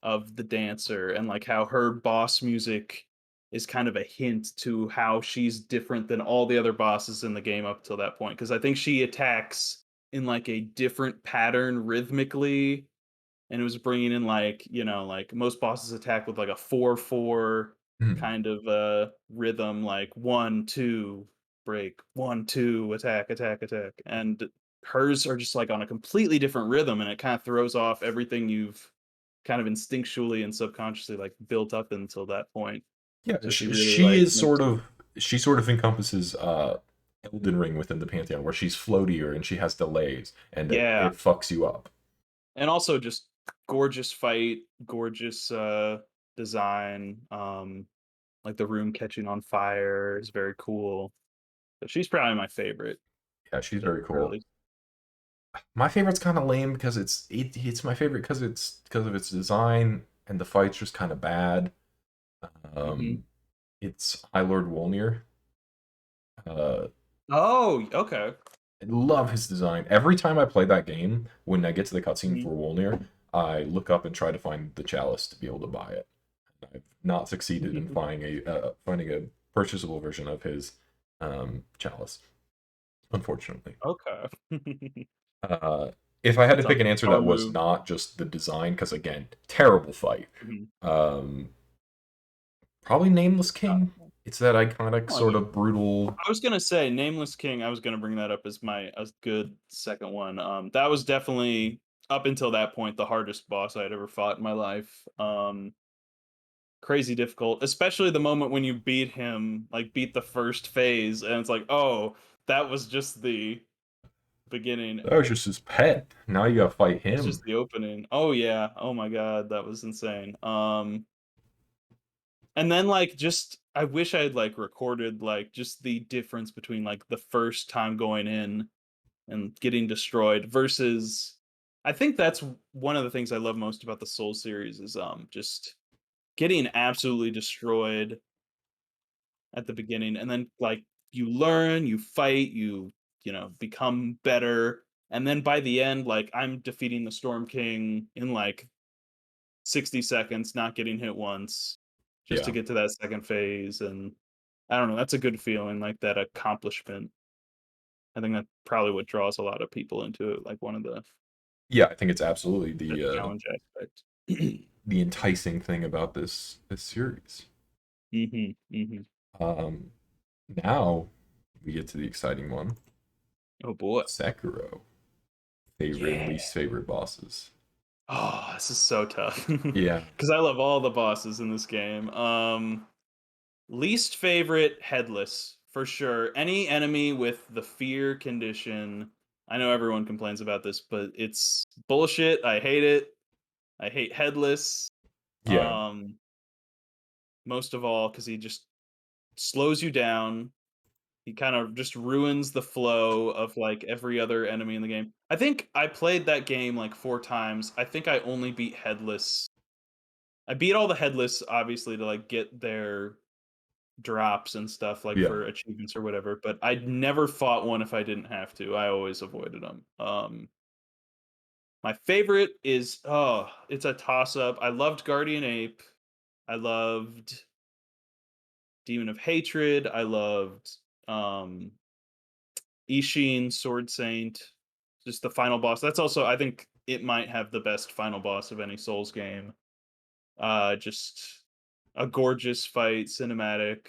of the dancer and like how her boss music is kind of a hint to how she's different than all the other bosses in the game up till that point. Because I think she attacks in like a different pattern rhythmically, and it was bringing in like like most bosses attack with like a 4/4 Mhm. kind of rhythm, like 1 2 break, 1 2 attack attack attack, and hers are just like on a completely different rhythm, and it kind of throws off everything you've kind of instinctually and subconsciously like built up until that point. Yeah, So she really she like is makes you. she sort of encompasses Elden Ring within the pantheon, where she's floatier and she has delays, and Yeah, it fucks you up. and also just gorgeous fight, gorgeous design. Like the room catching on fire is very cool. But she's probably my favorite Yeah, she's to very cool. early. My favorite's kind of lame because it's my favorite because of its design, and the fight's just kind of bad. Hmm. Um, it's High Lord Wolnir. Uh, Oh, okay. I love his design. Every time I play that game, when I get to the cutscene Mhm. for Wolnir, I look up and try to find the chalice to be able to buy it. I've not succeeded in finding a purchasable version of his chalice, unfortunately. Okay. Uh, if I had to That's on pick an answer power that was move. not just the design, because again, terrible fight. Mhm. Um, Probably Nameless King. It's that iconic Oh, sort of brutal. I was gonna say Nameless King. I was gonna bring that up as my a good second one. That was definitely up until that point the hardest boss I'd ever fought in my life. Crazy difficult, especially the moment when you beat him, like beat the first phase, and it's like, oh, that was just the beginning. That was just his pet. Now you gotta fight It's just him. the opening. Oh yeah. Oh my god, that was insane. And then like just I wish I had like recorded like just the difference between like the first time going in and getting destroyed versus I think that's one of the things I love most about the Soul series is just getting absolutely destroyed at the beginning and then like you learn, you fight, you know, become better and then by the end like I'm defeating the Storm King in like 60 seconds, not getting hit once just to Yeah. get to that second phase and I don't know, that's a good feeling like that accomplishment. I think that's probably what draws a lot of people into it like one of Yeah, I think it's absolutely the challenge aspect. the enticing thing about this series. Mhm, mhm. Um, Now we get to the exciting one. Oh boy. Sekiro. Favorite and Yeah. least favorite bosses. Oh, this is so tough Yeah. because I love all the bosses in this game. Least favorite, Headless, for sure. Any enemy with the fear condition, I know everyone complains about this, but it's bullshit, I hate it. I hate Headless, Yeah. um, most of all because he just slows you down. He kind of just ruins the flow of, like, every other enemy in the game. I think I played that game, like, 4 times. I think I only beat Headless. I beat all the Headless, obviously, to, like, get their drops and stuff, like, Yeah. for achievements or whatever, but I'd never fought one if I didn't have to. I always avoided them. My favorite is it's a toss-up. I loved Guardian Ape. I loved Demon of Hatred. I loved, um Ishin, Sword Saint, just the final boss. That's also I think it might have the best final boss of any Souls game. Just a gorgeous fight, cinematic.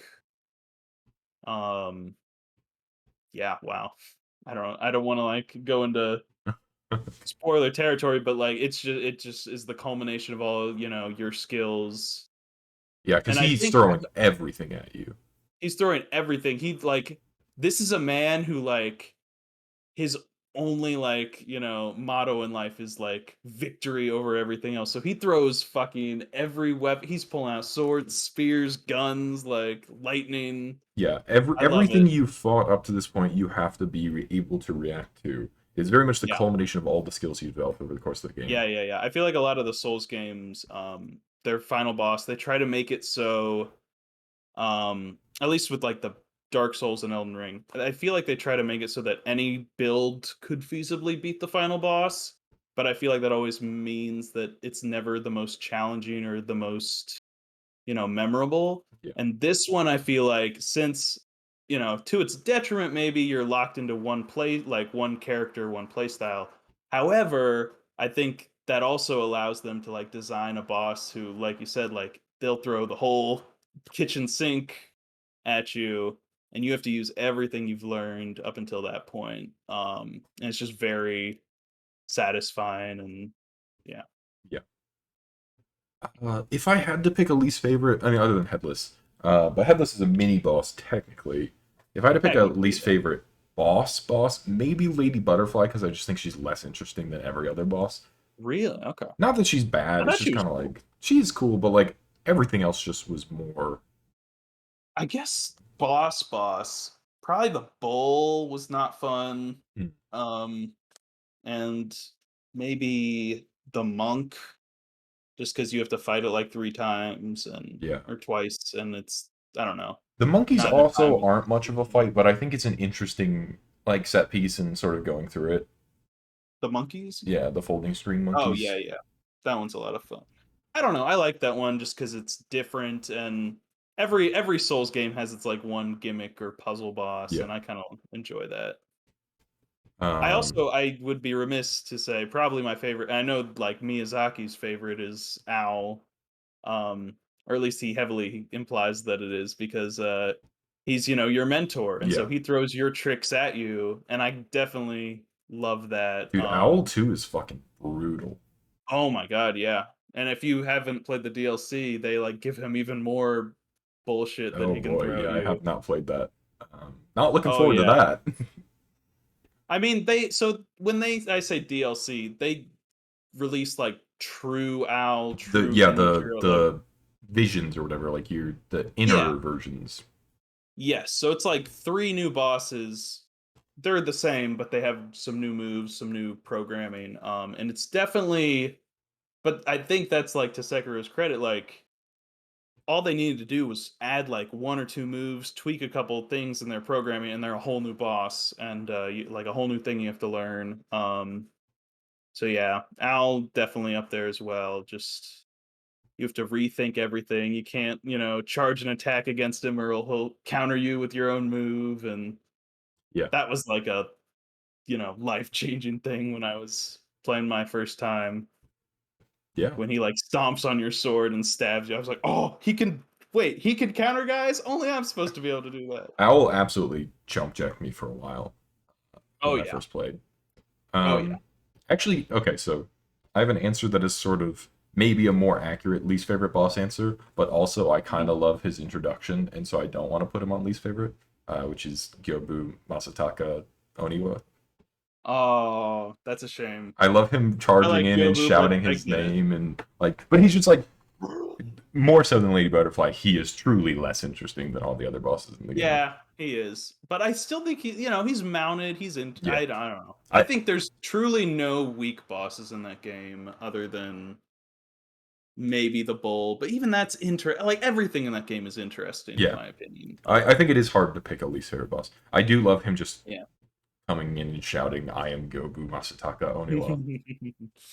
Um, yeah, wow. I don't want to like go into spoiler territory, but like it just is the culmination of all, you know, your skills. Yeah, because And I he's think throwing everything at you. he's throwing everything. He like this is a man who like his only like you know motto in life is like victory over everything else so he throws fucking every weapon he's pulling out swords spears guns like lightning. Yeah, I love everything it. you fought up to this point, you have to be able to react to. It's very much the Yeah, culmination of all the skills you develop over the course of the game. yeah. I feel like a lot of the Souls games their final boss they try to make it so at least with like the Dark Souls and Elden Ring, I feel like they try to make it so that any build could feasibly beat the final boss, but I feel like that always means that it's never the most challenging or the most, you know, memorable. Yeah, And this one I feel like since, you know, to its detriment maybe you're locked into one play like one character, one play style. However, I think that also allows them to like design a boss who like you said like they'll throw the whole kitchen sink at you and you have to use everything you've learned up until that point. And it's just very satisfying and yeah. yeah. If I had to pick a least favorite, I mean, other than Headless, but Headless is a mini boss technically. If I had to pick a Technically, least yeah. favorite boss, maybe Lady Butterfly because I just think she's less interesting than every other boss. Really? Okay. Not that she's I bad, it's thought just she was kind of cool. like she's cool, but like everything else just was more. I guess boss. Probably the bull was not fun. Hmm, Um, and maybe the monk, just because you have to fight it like 3 times and yeah. or twice, and it's I don't know, The monkeys not enough also time. aren't much of a fight, but I think it's an interesting like set piece and sort of going through it. The monkeys? Yeah, the folding screen Oh yeah, monkeys. yeah. That one's a lot of fun. I don't know. I like that one just because it's different, and every Souls game has its like one gimmick or puzzle boss, Yeah. and I kind of enjoy that. Um, I would be remiss to say probably my favorite. I know like Miyazaki's favorite is Owl, or at least he heavily implies that it is because he's your mentor, and so yeah. he throws your tricks at you, and I definitely love that. Dude, Owl 2 is fucking brutal. Oh my god, yeah. And if you haven't played the DLC, they like give him even more bullshit that Oh he can boy, throw at yeah, I you. have not played that. Not looking Oh forward to yeah. that. I mean, when I say DLC, they release like true Owl, The true yeah, Ninja, like the visions or whatever, like your the yeah. inner versions. Yes, so it's like 3 new bosses. They're the same, but they have some new moves, some new programming, and it's definitely but I think that's, like, to Sekiro's credit, like, all they needed to do was add, like, 1 or 2 moves, tweak a couple things in their programming, and they're a whole new boss, and, like, a whole new thing you have to learn, so yeah, Al definitely up there as well, just you have to rethink everything, you can't, charge an attack against him or he'll counter you with your own move, and Yeah, that was like a, life-changing thing when I was playing my first time. yeah. When he, like, stomps on your sword and stabs you, I was like, "Oh, he can wait, he can counter guys? Only I'm supposed to be able to do that." Owl absolutely jump jacked me for a while Oh, when I yeah. first played. Oh, yeah. Um, Actually, okay, so I have an answer that is sort of maybe a more accurate least favorite boss answer, but also I kind Mhm. of love his introduction, and so I don't want to put him on least favorite, which is Gyobu Masataka Oniwa. Oh, that's a shame. I love him I charging like in and Yobu, but shouting I his get it. name and like, but he's just like more so than Lady Butterfly. He is truly less interesting than all the other bosses in the game. Yeah, he is, but I still think he's mounted, he's in Yeah, I don't know. I I think there's truly no weak bosses in that game other than maybe the bull, but even that's like, everything in that game is interesting in yeah, my opinion. I think it is hard to pick a least favorite boss. I do love him just Yeah. coming in and shouting, "I am Gobu Masataka Oniwa."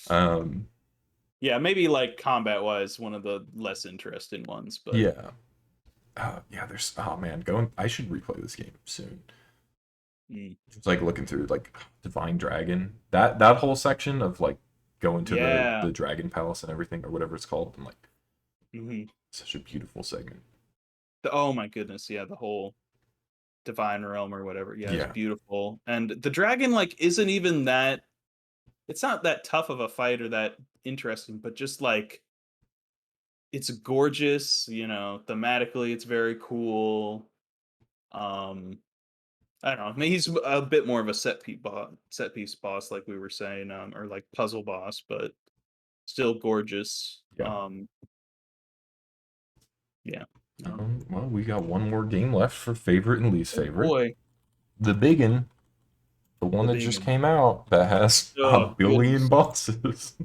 Um, Yeah, maybe, like, combat-wise, one of the less interesting ones, but yeah, yeah. There's oh man, going. I should replay this game soon. mm, It's like looking through like Divine Dragon. That whole section of like going to yeah. the Dragon Palace and everything or whatever it's called. I'm like Mhm. such a beautiful segment. Oh my goodness, yeah, the whole Divine Realm or whatever, yeah, it's Yeah, beautiful, and the dragon, like, isn't even that it's not that tough of a fight or that interesting, but just, like, it's gorgeous, thematically, it's very cool, um, I don't know, I mean, he's a bit more of a set piece boss, like we were saying, or, like, puzzle boss, but still gorgeous, yeah. yeah, no. Well, we got one more game left for favorite and least Oh favorite. boy, The big one, the one the that just Bingen. came out that has a Oh, billion goodness. bosses.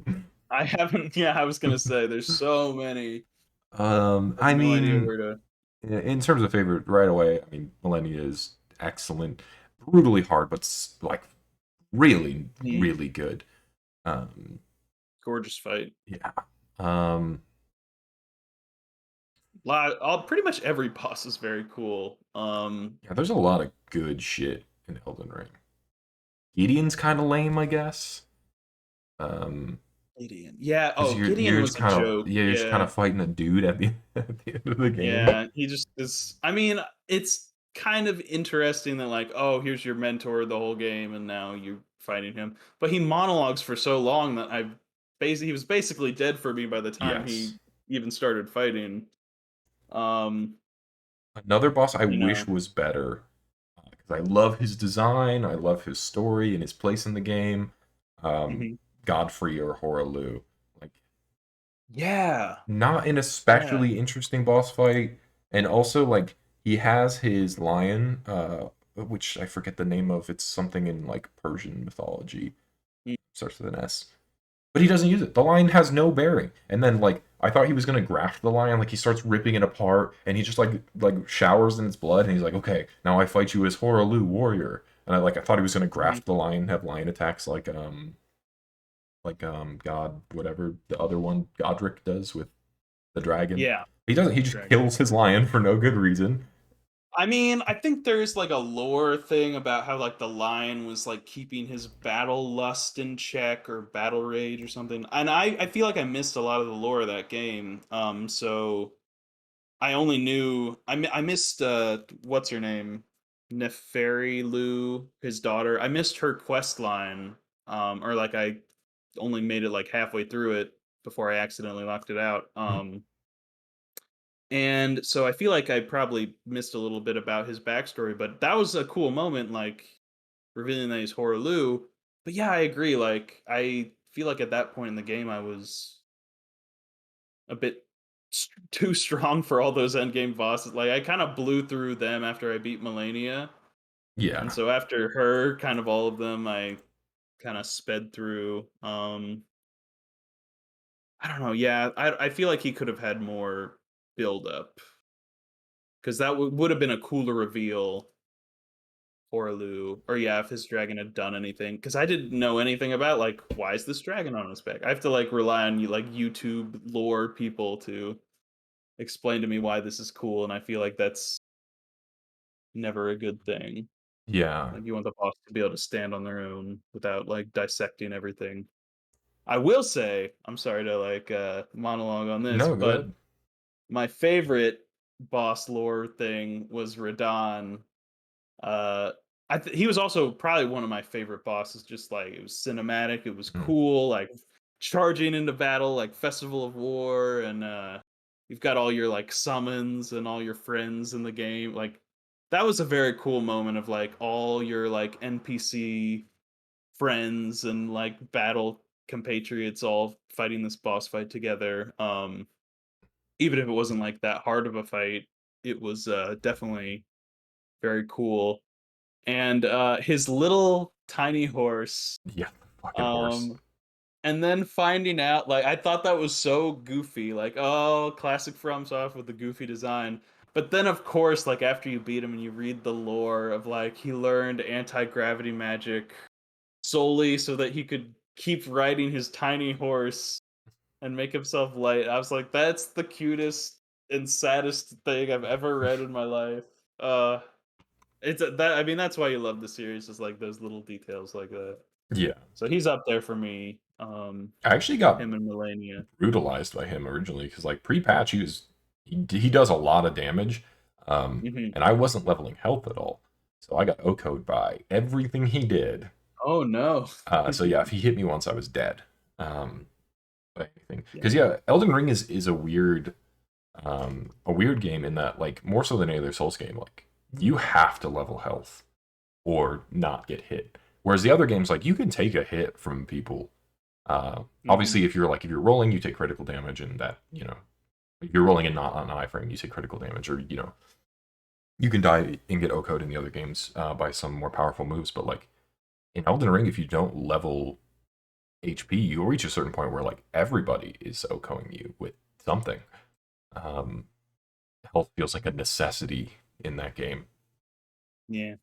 I haven't yeah, I was gonna say there's so many. I have I no idea mean, where to in terms of favorite, right away, I mean, Millennia is excellent, brutally hard, but like really, Mhm. really good. Um, Gorgeous fight. yeah. Um, All pretty much every boss is very cool. yeah, there's a lot of good shit in Elden Ring. Gideon's kind of lame, I guess. Um, Gideon. Yeah, because Gideon you're just was a kind of joke. yeah, you're just kind Yeah. of fighting a dude at the at the end of the game. Yeah, he just is I mean, it's kind of interesting that like, oh, here's your mentor the whole game and now you're fighting him. But he monologues for so long that he was basically dead for me by the time he Yes. even started fighting. Um, Another boss I you wish know. was better because I love his design, I love his story and his place in the game. Um, Mhm. Godfrey or Horalu, like Yeah. not an Yeah. especially interesting boss fight, and also like he has his lion, which I forget the name of. It's something in like Persian mythology, Mm. starts with an S. But he doesn't use it. The lion has no bearing. And then like I thought he was gonna graft the lion, like he starts ripping it apart, and he just like showers in its blood, and he's like, okay, now I fight you as Horalu warrior. And I thought he was gonna Mhm. graft the lion, have lion attacks like God whatever the other one Godric does with the dragon. Yeah. He doesn't. He just Dragon. kills his lion for no good reason. I mean, I think there's like a lore thing about how like the lion was like keeping his battle lust in check or battle rage or something. And I feel like I missed a lot of the lore of that game. So I only knew I missed what's her name? Neferi Lu, his daughter. I missed her quest line. Or like I only made it like halfway through it before I accidentally locked it out. And so I feel like I probably missed a little bit about his backstory, but that was a cool moment, like revealing that he's Horalu. But yeah, I agree. Like I feel like at that point in the game, I was a bit too strong for all those endgame bosses. Like I kind of blew through them after I beat Melania, and Yeah, so after her, kind of all of them, I kind of sped through. I don't know. Yeah, I feel like he could have had more build up because that would have been a cooler reveal. Orlu, or yeah, if his dragon had done anything, because I didn't know anything about like why is this dragon on his back. I have to like rely on you like YouTube lore people to explain to me why this is cool, and I feel like that's never a good thing. yeah. Like you want the boss to be able to stand on their own without like dissecting everything. I will say, I'm sorry to like monologue on this, No, go but ahead. my favorite boss lore thing was Radon. Uh, he was also probably one of my favorite bosses. Just like it was cinematic, it was Mm. cool. Like charging into battle, like Festival of War, and you've got all your like summons and all your friends in the game. Like that was a very cool moment of like all your like NPC friends and like battle compatriots all fighting this boss fight together. Even if it wasn't like that hard of a fight, it was definitely very cool. And his little tiny horse, Yeah, the fucking horse. um and then finding out, like, I thought that was so goofy, like, oh, classic FromSoft with the goofy design. But then of course, like, after you beat him and you read the lore of like he learned anti-gravity magic solely so that he could keep riding his tiny horse and make himself light, I was like, that's the cutest and saddest thing I've ever read in my life. uh that, I mean, that's why you love the series, is like those little details like that. Yeah, So he's up there for me. I actually got Him and Melania. brutalized by him originally because like pre-patch he does a lot of damage, Mhm. and I wasn't leveling health at all, so I got OHKO'd by everything he did. Oh no. So yeah, if he hit me once, I was dead. By anything, because Yeah. yeah, Elden Ring is a weird game in that like more so than any other Souls game, like you have to level health or not get hit. Whereas the other games, like you can take a hit from people. Mhm. Obviously, if you're rolling, you take critical damage, and that if you're rolling and not on an iframe, you take critical damage, or you can die and get OHKO'd in the other games by some more powerful moves. But like in Elden Ring, if you don't level HP, you'll reach a certain point where like everybody is OHKOing you with something. Um, Health feels like a necessity in that game. Yeah.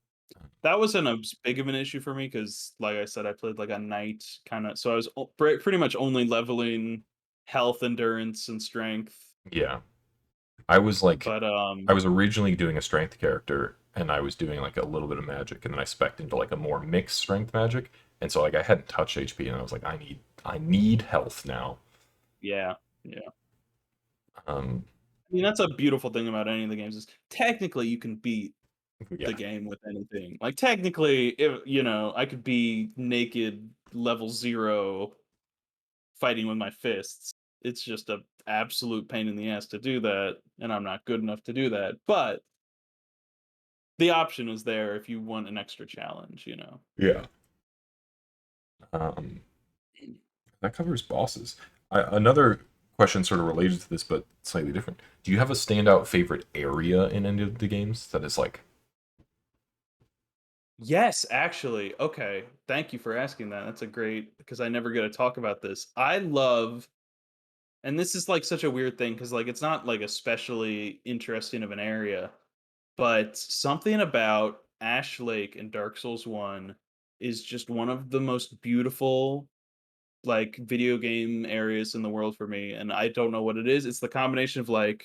That wasn't as big of an issue for me because, like I said, I played like a knight kind of, so I was pretty much only leveling health, endurance, and strength. Yeah, I was like, But I was originally doing a strength character, and I was doing like a little bit of magic, and then I spec'd into like a more mixed strength magic, and so like I hadn't touched HP, and I was like, I need health now. yeah, yeah. Um, I mean, that's a beautiful thing about any of the games is technically you can beat the yeah, game with anything. Like technically, if I could be naked level 0 fighting with my fists. It's just a absolute pain in the ass to do that, and I'm not good enough to do that. But the option is there if you want an extra challenge, you know. Yeah. Um, that covers bosses. Another question sort of related to this, but slightly different. Do you have a standout favorite area in any of the games that is like, Yes, actually. Okay. Thank you for asking that. That's a great because I never get to talk about this. I love and this is like such a weird thing because like it's not like especially interesting of an area, but something about Ash Lake and Dark Souls 1 is just one of the most beautiful like video game areas in the world for me. And I don't know what it is. It's the combination of like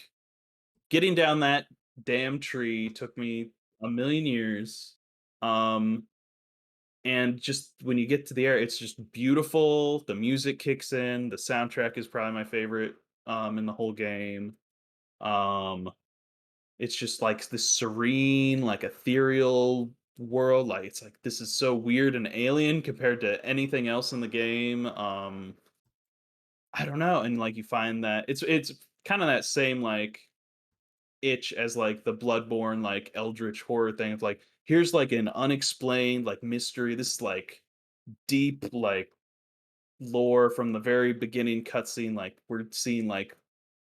getting down that damn tree took me a million years. Um and just when you get to the air, it's just beautiful. The music kicks in. The soundtrack is probably my favorite in the whole game. Um it's just like this serene, like ethereal world. Like it's like this is so weird and alien compared to anything else in the game. I don't know. And like you find that it's kind of that same like itch as like the Bloodborne like eldritch horror thing of like here's like an unexplained like mystery. This is like deep like lore from the very beginning cutscene. Like we're seeing like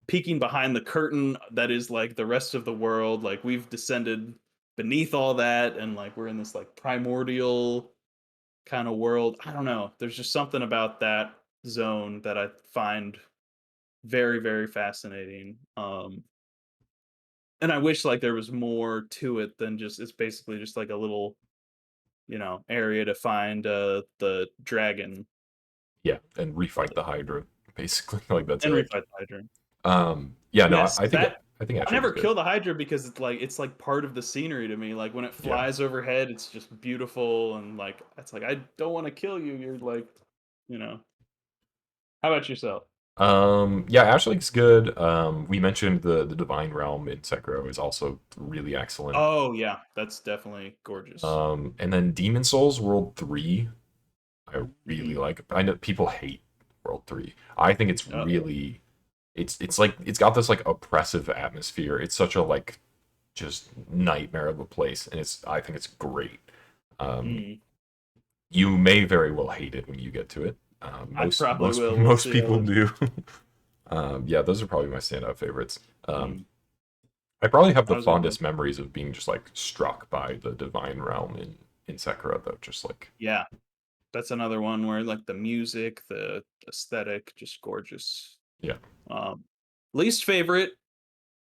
peeking behind the curtain that is like the rest of the world. Like we've descended beneath all that, and like we're in this like primordial kind of world. I don't know. There's just something about that zone that I find very, very fascinating. And I wish like there was more to it than just it's basically just like a little, you know, area to find the dragon yeah, and refight the Hydra, basically. Like that's and it. refight the Hydra. Yeah, no, Yes, that I think I Ashley is never good. kill the Hydra because it's like part of the scenery to me. Like when it Yeah. flies overhead, it's just beautiful and like it's like I don't want to kill you. You're like, you know. How about yourself? Yeah, Ashley's good. We mentioned the Divine Realm in Sekiro is also really excellent. Oh yeah, that's definitely gorgeous. And then Demon Souls World 3, I really Mm. like. I know people hate World 3. I think it's Uh-oh. really it's like it's got this like oppressive atmosphere. It's such a like just nightmare of a place, and it's I think it's great. Um, Mm. you may very well hate it when you get to it. I probably will. We'll Most see how people it. do. Yeah, those are probably my standout favorites. Mm. I probably have I the was gonna. fondest memories of being just like struck by the divine realm in Sekiro, though. Just like Yeah, that's another one where like the music, the aesthetic, just gorgeous. yeah, Um, least favorite,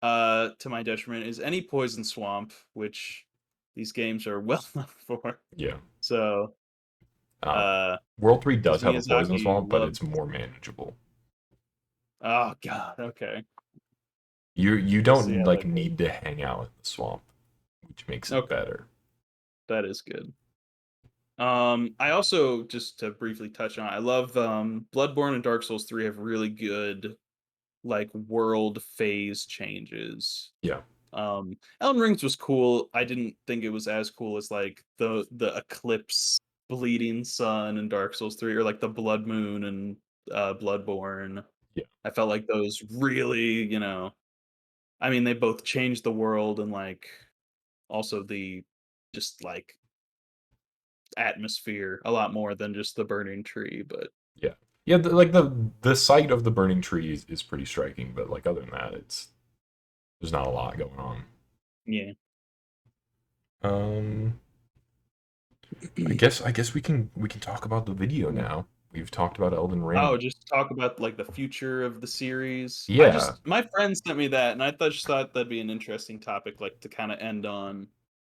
to my detriment, is any poison swamp, which these games are well known for. yeah. So, Uh, uh, World 3 because does have a poison Miyazaki swamp, but loved. it's more manageable. Oh God, okay, You we'll see don't how like that goes. need to hang out in the swamp, which makes it Okay, better. that is good. I also just to briefly touch on, I love Bloodborne and Dark Souls 3 have really good like world phase changes. Yeah, Elden Rings was cool. I didn't think it was as cool as like the eclipse bleeding sun in Dark Souls 3 or like the blood moon and Bloodborne. yeah, I felt like those really, you know, I mean they both changed the world and like also the just like atmosphere a lot more than just the burning tree, but yeah, yeah. Like the sight of the burning trees is pretty striking, but like other than that, it's there's not a lot going on. yeah. Um, I guess we can talk about the video now. We've talked about Elden Oh, Ring. just talk about like the future of the series. I Yeah, just my friend sent me that and I thought just thought that'd be an interesting topic like to kind of end on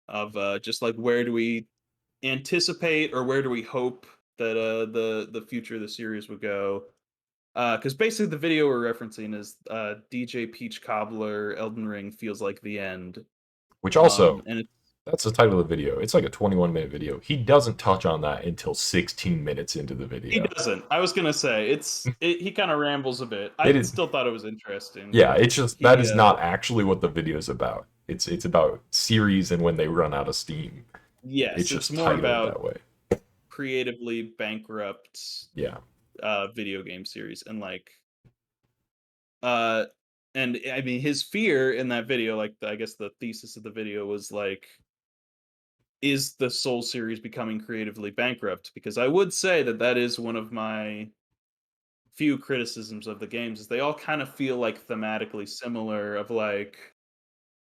of just like where do we anticipate or where do we hope that the future of the series would go? Cuz basically the video we're referencing is DJ Peach Cobbler Elden Ring feels like the end. which also And it's that's the title of the video. It's like a 21-minute video. He doesn't touch on that until 16 minutes into the he video. doesn't. I was going to say he kind of rambles a bit. It I is still thought it was interesting, yeah, but it's just that he is not actually what the video is about. It's about series and when they run out of steam. It's yes, it's just more titled about that way. creatively bankrupt Yeah. video game series and like Uh, and I mean, his fear in that video, like I guess the thesis of the video was like, is the Soul series becoming creatively bankrupt? Because I would say that that is one of my few criticisms of the games is they all kind of feel like thematically similar of like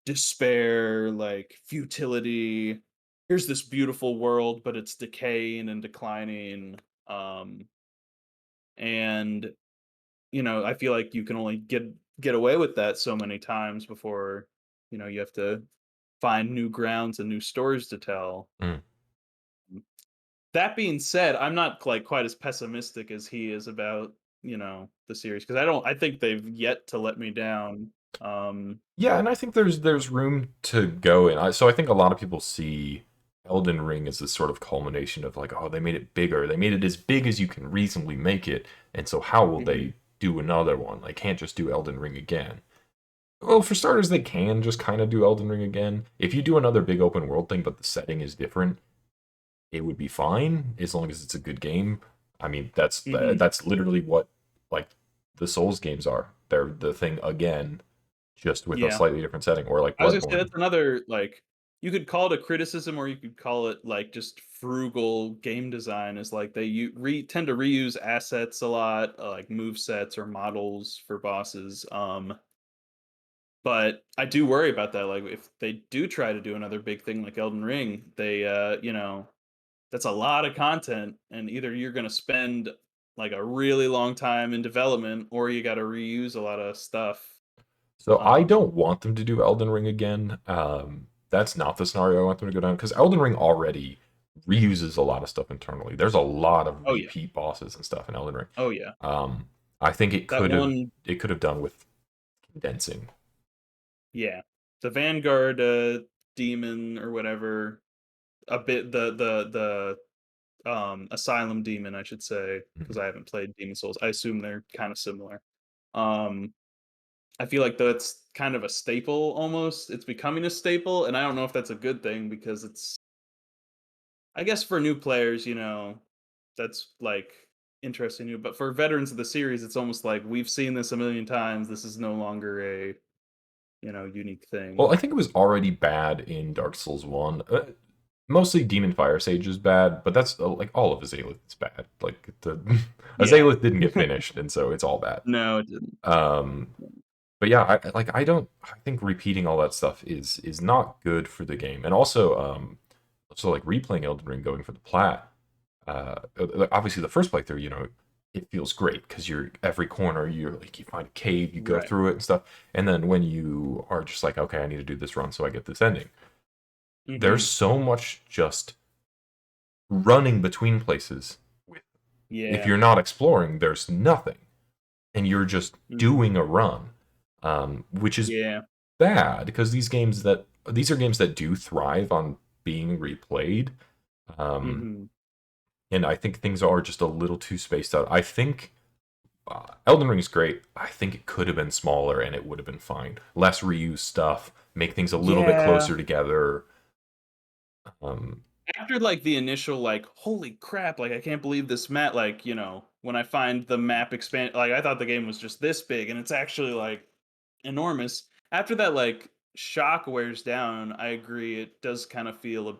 despair, like futility. Here's this beautiful world, but it's decaying and declining. Um, and I feel like you can only get away with that so many times before you have to find new grounds and new stories to tell. Mm. That being said, I'm not like quite as pessimistic as he is about the series because I think they've yet to let me down. Um, Yeah, and I think there's room to go in. So I think a lot of people see Elden Ring as this sort of culmination of like, oh, they made it bigger. They made it as big as you can reasonably make it. And so how will mhm, they do another one? They can't just do Elden Ring again. Well, for starters, they can just kind of do Elden Ring again. If you do another big open world thing, but the setting is different, it would be fine as long as it's a good game. I mean, mhm. that's literally what like the Souls games are. They're the thing again, just with a Yeah. slightly different setting, or like I was gonna say Bloodborne. that's another, like you could call it a criticism or you could call it, like, just frugal game design is, like, they tend to reuse assets a lot, like move sets or models for bosses, but I do worry about that, like, if they do try to do another big thing like Elden Ring, that's a lot of content, and either you're gonna spend, like, a really long time in development or you gotta reuse a lot of stuff, So I um don't want them to do Elden Ring again. That's not the scenario I want them to go down because Elden Ring already reuses a lot of stuff internally. There's a lot of Oh, yeah. repeat bosses and stuff in Elden Ring. Oh, yeah. Um, I think That one it could have done with condensing. Yeah. The Vanguard, demon or whatever, a bit the Asylum demon, I should say, because Mhm. I haven't played Demon Souls. I assume they're kinda similar. Um, I feel like that's kind of a staple almost. It's becoming a staple, and I don't know if that's a good thing because it's I guess for new players, that's, like, interesting new, but for veterans of the series, it's almost like we've seen this a million times. This is no longer a, unique Well, thing. I think it was already bad in Dark Souls 1. Mostly Demon Fire Sage is bad, but that's like all of Azalith is bad. Like the Yeah. Azalith didn't get finished, and so it's all bad. No, it didn't. Um, but yeah, I don't. I think repeating all that stuff is not good for the game, and also like replaying Elden Ring, going for the plat. Like, obviously the first playthrough, it feels great because you're every corner, you're like you find a cave, you go Right. through it and stuff, and then when you are just like, okay, I need to do this run so I get this ending. There's Mhm. so much just running between places. If Yeah. you're not exploring, there's nothing, and you're just Mhm. doing a run, which is Yeah. bad because these are games that do thrive on being replayed. Um, Mhm. and I think things are just a little too spaced out. I think Elden Ring is great. I think it could have been smaller and it would have been fine. Less reuse stuff, make things a little bit Yeah. closer together. Um, After, like, the initial, like, "Holy crap, like, I can't believe this map," like, when I find the map expand like, I thought the game was just this big, and it's actually, like, enormous. After that, like, shock wears down, I agree, it does kinda feel a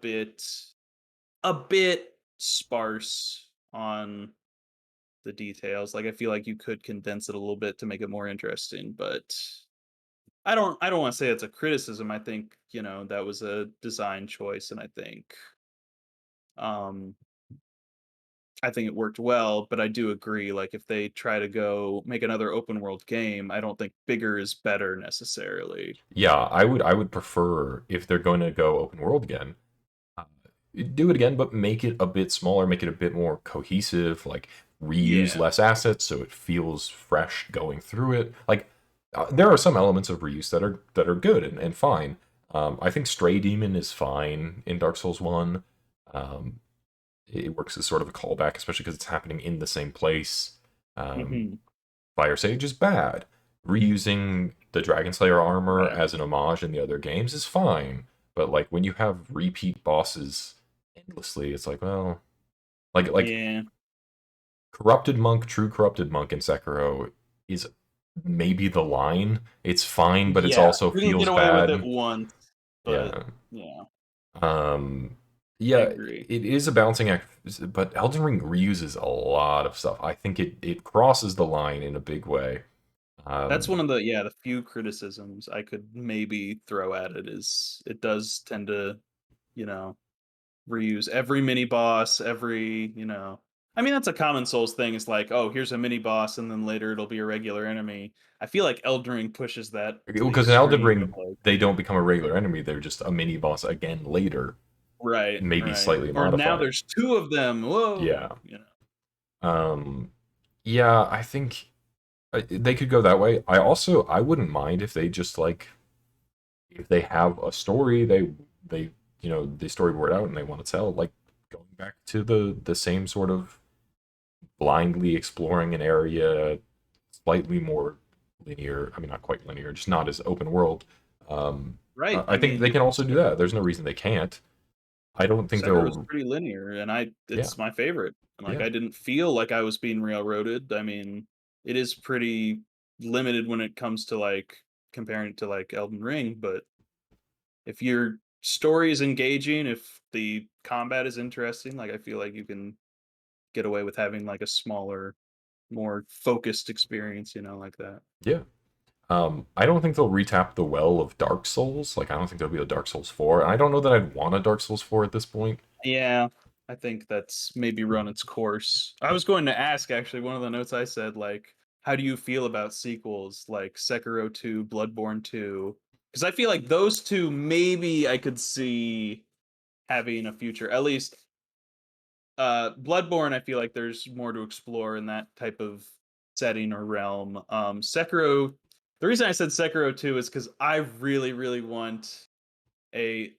bit sparse on the details, like, I feel like you could condense it a little bit to make it more interesting, but I don't wanna say it's a criticism, I think, that was a design choice, and um, I think it worked well, but I do agree, like, if they try to go make another open world game, I don't think bigger is better necessarily. yeah, I would prefer if they're going to go open world again, uh, do it again, but make it a bit smaller, make it a bit more cohesive, like reuse Yeah. less assets so it feels fresh going through it. Like there are some elements of reuse that are good and fine. I think Stray Demon is fine in Dark Souls 1. Um, it works as sort of a callback, especially because it's happening in the same place. Um, Mhm. Fire Sage is bad. Reusing the Dragon Slayer armor Right. as an homage in the other games is fine. But like when you have repeat bosses endlessly, it's like, well, like Yeah. True Corrupted Monk in Sekiro is maybe the line. It's fine, but it's Yeah, also we can get feels away with it bad. once, but Yeah. yeah, Um, I yeah, agree. it is a balancing act, but Elden Ring reuses a lot of stuff. I think it crosses the line in a big way. That's one Um, of the yeah, the few criticisms I could maybe throw at it is it does tend to, you know, reuse every mini boss, every, I mean, that's a common Souls thing. It's like, oh, here's a mini boss, and then later it'll be a regular enemy. I feel like Elden Ring pushes that to the because in Elden extreme of Ring, like, they don't become a regular enemy; they're just a mini boss again later, right, maybe right. slightly Or now modified. there's two of them. Whoa, Yeah. Um, yeah, I think they could go that way. I wouldn't mind if they just like if they have a story they they storyboard out and they want to tell, like going back to the same sort of blindly exploring an area, slightly more linear. I mean, not quite linear, just not as open world. Um, right. I I think mean, they can also do that. There's no reason they can't. I don't think Sekiro is they'll. pretty linear, and Yeah, it's my favorite. And like, yeah, I didn't feel like I was being railroaded. I mean, it is pretty limited when it comes to like comparing it to like Elden Ring, but if your story is engaging, if the combat is interesting, like I feel like you can get away with having like a smaller, more focused experience, like that. yeah. I don't think they'll retap the well of Dark Souls. Like, I don't think there'll be a Dark Souls 4. And I don't know that I'd want a Dark Souls 4 at this point. Yeah, I think that's maybe run its course. I was going to ask actually one of the notes I said like how do you feel about sequels like Sekiro 2, Bloodborne 2? Cuz I feel like those two maybe I could see having a future. At least Bloodborne I feel like there's more to explore in that type of setting or realm. Sekiro, the reason I said Sekiro 2 is cuz I really want a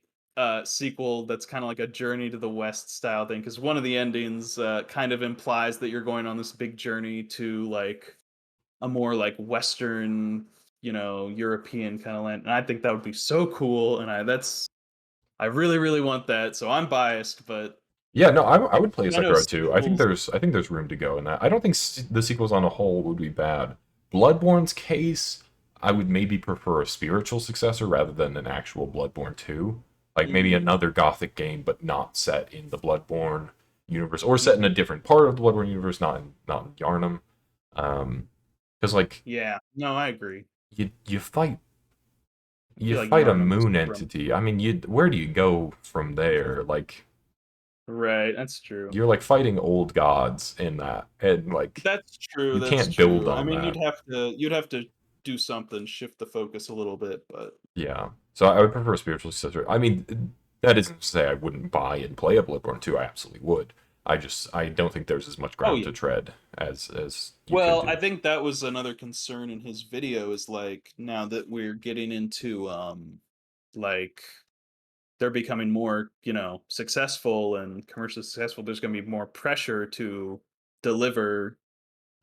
sequel that's kind of like a Journey to the West style thing because one of the endings kind of implies that you're going on this big journey to like a more like Western, European kind of land, and I think that would be so cool. And I really want that. So I'm biased, but Yeah, no, I would play I know Sekiro too. sequels. I think there's room to go in that. I don't think the sequels on a whole would be bad. Bloodborne's case, I would maybe prefer a spiritual successor rather than an actual Bloodborne 2. Like maybe hmm another Gothic game, but not set in the Bloodborne universe, or set in a hmm different part of the Bloodborne universe, not in Yharnam. Because like Yeah, no, I agree. you I feel like fight a Yarnum is moon from entity. I mean, you where do you go from there? Like right. That's true. you're like fighting old gods in that, and like That's true, you that's can't build true. I on mean, that. you'd have to do something, shift the focus a little bit, but Yeah, so I would prefer spiritual successor. I mean, that isn't to say I wouldn't buy and play a Bloodborne 2. I absolutely would. I don't think there's as much oh ground yeah. to tread as you could Well, I do. think that was another concern in his video is like now that we're getting into like they're becoming more, successful and commercially successful, there's going to be more pressure to deliver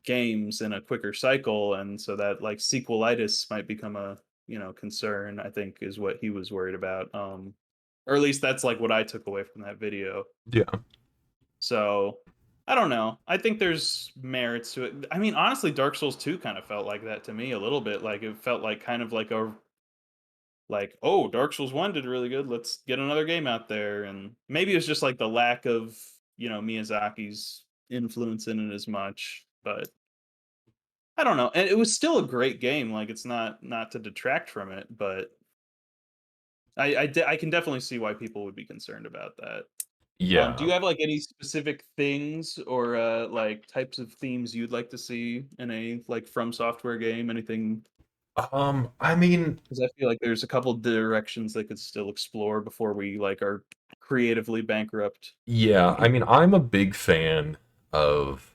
games in a quicker cycle and so that like sequelitis might become a, concern, I think is what he was worried about. Or at least that's like what I took away from that video. Yeah. So I don't know. I think there's merits to it. I mean, honestly, Dark Souls 2 kind of felt like that to me a little bit. Like it felt like kind of like a like, oh, Dark Souls 1 did really good. Let's get another game out there. And maybe it's just like the lack of, Miyazaki's influence in it as much. But I don't know. And it was still a great game. Like it's not to detract from it, but I can definitely see why people would be concerned about that. Do Yeah. you have like any specific things or like types of themes you'd like to see in a like From Software game? Anything? I mean, Because I feel like there's a couple directions they could still explore before we like are creatively bankrupt. yeah, I mean, I'm a big fan of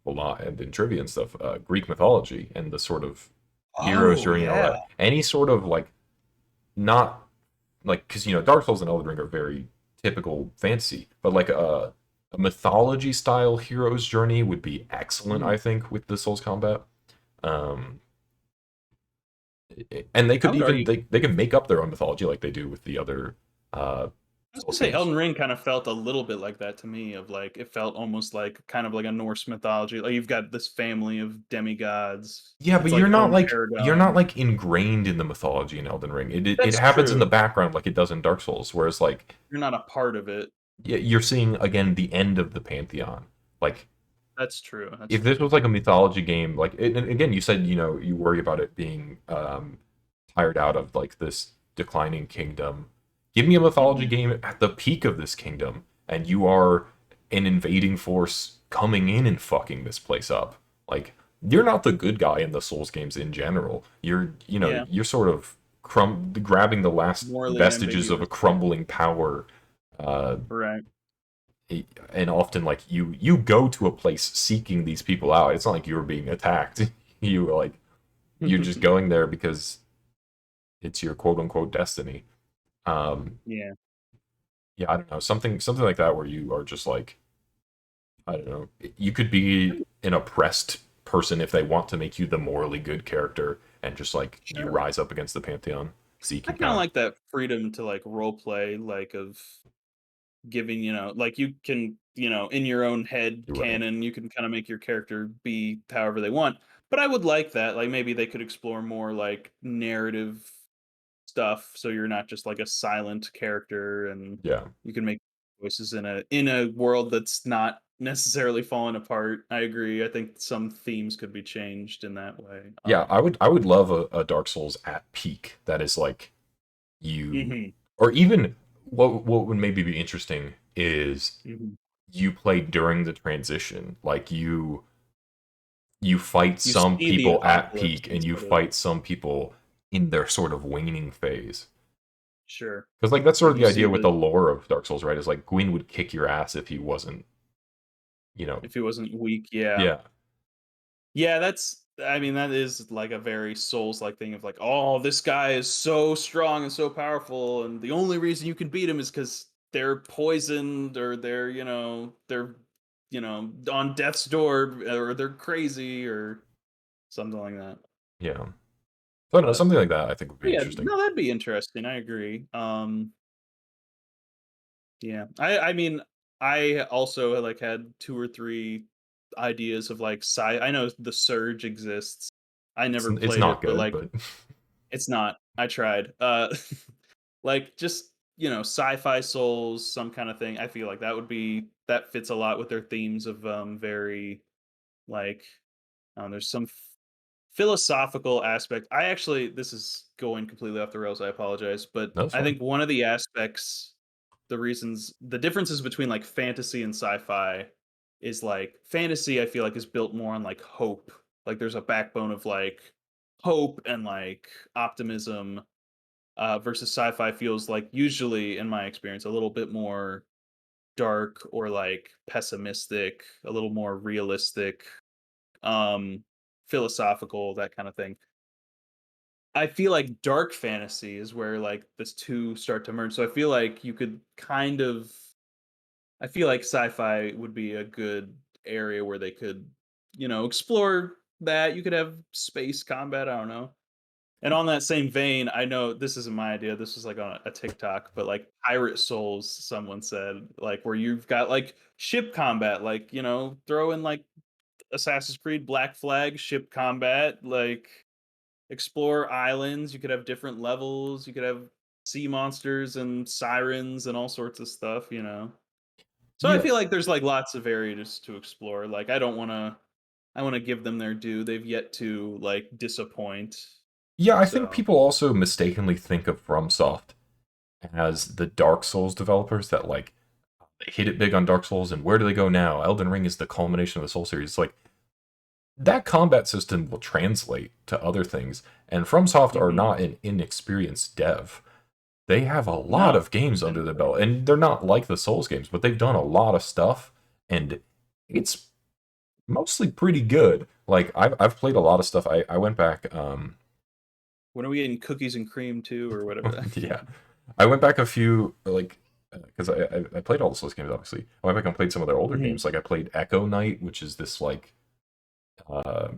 a lot and in trivia and stuff, Greek mythology and the sort of hero's Oh journey and all yeah. that. Any sort of like not like because Dark Souls and Elden Ring are very typical fantasy, but like a mythology style hero's journey would be excellent, Mm, I think, with the Souls combat. Um, and they I could would even argue. they can make up their own mythology like they do with the other I was gonna Souls say games. Elden Ring kind of felt a little bit like that to me, of like it felt almost like kind of like a Norse mythology. Like you've got this family of demigods. Yeah, but It's like own you're not paradigm. like ingrained in the mythology in Elden Ring. It That's happens in the true. background like it does in Dark Souls, whereas like You're not a part of it. you're seeing again the end of the pantheon. Like That's true. That's if this true. was like a mythology game, like and again, you said you worry about it being tired out of like this declining kingdom. Give me a mythology Hmm. game at the peak of this kingdom, and you are an invading force coming in and fucking this place up. Like you're not the good guy in the Souls games in general. Yeah, You're sort of grabbing the last morally vestiges of a ambiguous. crumbling power, uh, Right. and often like you go to a place seeking these people out. It's not like you're being attacked. You're just going there because it's your quote unquote destiny. Um, Yeah. yeah, I don't know, something like that where you are just like, I don't know, you could be an oppressed person if they want to make you the morally good character, and just like you Sure. rise up against the pantheon I seeking kind of power. like that freedom to like role play, like of giving, like you can, in your own head You're right. canon, you can kind of make your character be however they want. But I would like that. Like maybe they could explore more like narrative stuff, so you're not just like a silent character, and Yeah, you can make choices in a world that's not necessarily falling apart. I agree. I think some themes could be changed in that way. yeah, I would love a Dark Souls at peak that is like you, Mhm, or even what would maybe be interesting is mhm. you play during the transition. Like you fight You some see the people at apocalypse peak and and you sort of fight some people in their sort of waning phase. sure, Because like that's sort and of you the see idea with the the lore of Dark Souls, right? Is like Gwyn would kick your ass if he wasn't, you know, if he wasn't weak, yeah. yeah, Yeah, I mean, that is like a very Souls-like thing of like, "Oh, this guy is so strong and so powerful, and the only reason you can beat him is because 'cause they're poisoned or they're on death's door, or they're crazy," or something like that. yeah. So I don't know, But something like that I think would be yeah, interesting. no, that'd be interesting, I agree. Yeah. I mean, I also, like, had 2 or 3 ideas of, like, I know the Surge exists. I never It's played not it, but, good, like, but it's not. I tried. Like, just, sci-fi souls, some kinda thing. I feel like that fits a lot with their themes of, very, like, there's some philosophical aspect. This is going completely off the rails, I apologize, but no, it's I fine. think one of the aspects, the differences between, like, fantasy and sci-fi is, like, fantasy, I feel like, is built more on, like, hope. Like, there's a backbone of, like, hope and, like, optimism, versus sci-fi feels like, usually, in my experience, a little bit more dark or, like, pessimistic, a little more realistic, um, philosophical, that kinda thing. I feel like dark fantasy is where, like, this 2 start to merge, so I feel like you could kind of I feel like sci-fi would be a good area where they could, explore that. You could have space combat, I don't know. And on that same vein, I know this isn't my idea, this was, like, on a TikTok, but, like, Pirate Souls, someone said, like, where you've got, like, ship combat, like, throw in, like, Assassin's Creed Black Flag ship combat, like, explore islands. You could have different levels. You could have sea monsters and sirens and all sorts of stuff. So I Yeah, feel like there's like lots of areas to explore. Like I want to give them their due. They've yet to like disappoint. yeah, I think So people also mistakenly think of FromSoft as the Dark Souls developers that like they hit it big on Dark Souls, and where do they go now? Elden Ring is the culmination of the Soul series. It's like that combat system will translate to other things, and FromSoft are mhm. not an inexperienced dev. They have a lot No, of games under and their belt, and they're not like the Souls games, but they've done a lot of stuff, and it's mostly pretty good. Like I've played a lot of stuff. I went back, when are we getting cookies and cream too, or whatever? yeah, I went back a few like because I played all the Souls games obviously. I went back and played some of their older Mhm. games. Like I played Echo Knight, which is this like uh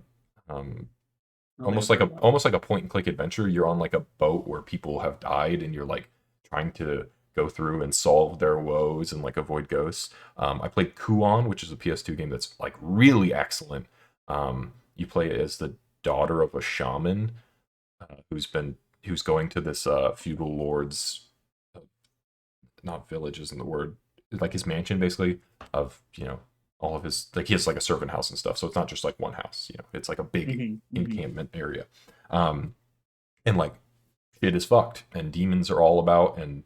um I don't think I've heard of that. almost like a point and click adventure. You're on like a boat where people have died, and you're like trying to go through and solve their woes and like avoid ghosts. I played Kuon, which is a PS2 game that's like really excellent. You play as the daughter of a shaman who's going to this feudal lord's, not village isn't the word, like his mansion basically, of all of his, like he has like a servant house and stuff, so it's not just like one house, it's like a big Hmm. Hmm. encampment area. And like shit is fucked and demons are all about, and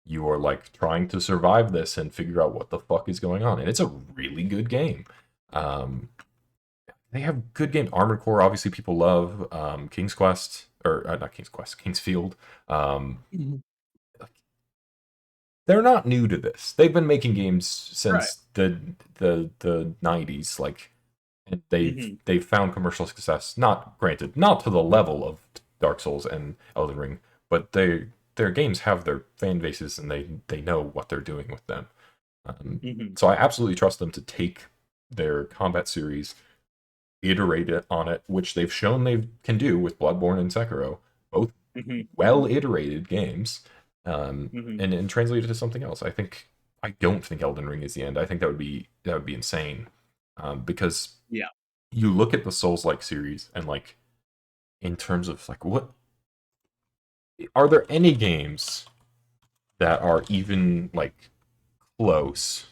you are like trying to survive this and figure out what the fuck is going on, and it's a really good game. um they have good games. Armored Core, obviously, people love. King's Quest, or not King's Quest, King's Field. Um, Hmm. they're not new to this. They've been making games Right. since the 90s. Like, and they've Hmm. they've found commercial success. Not granted, not to the level of Dark Souls and Elden Ring, but their games have their fan bases, and they know what they're doing with them. Um, Hmm. so I absolutely trust them to take their combat series, iterate it on it, which they've shown they can do with Bloodborne and Sekiro, both Hmm. well iterated games, Hmm. and translate it to something else. I don't think Elden Ring is the end. I think that would be insane, because Yeah. you look at the Souls like series and like in terms of like what are there any games that are even like close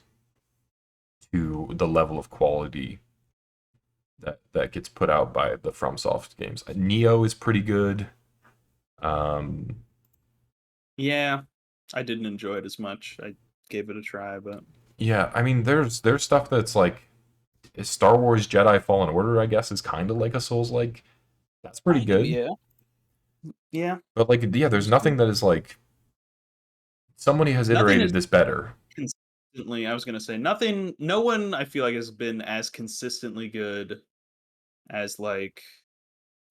to the level of quality that gets put out by the FromSoft games? Neo is pretty good. Um, Yeah. I didn't enjoy it as much. I gave it a try, but yeah, I mean, there's stuff that's like Star Wars Jedi Fallen Order, I guess, is kind of like a Souls like. That's pretty kind of, good. yeah. Yeah. But like, yeah, It there's was nothing good. that is like somebody has Nothing iterated is this better. consistently, I was gonna say, nothing, no one I feel like has been as consistently good as like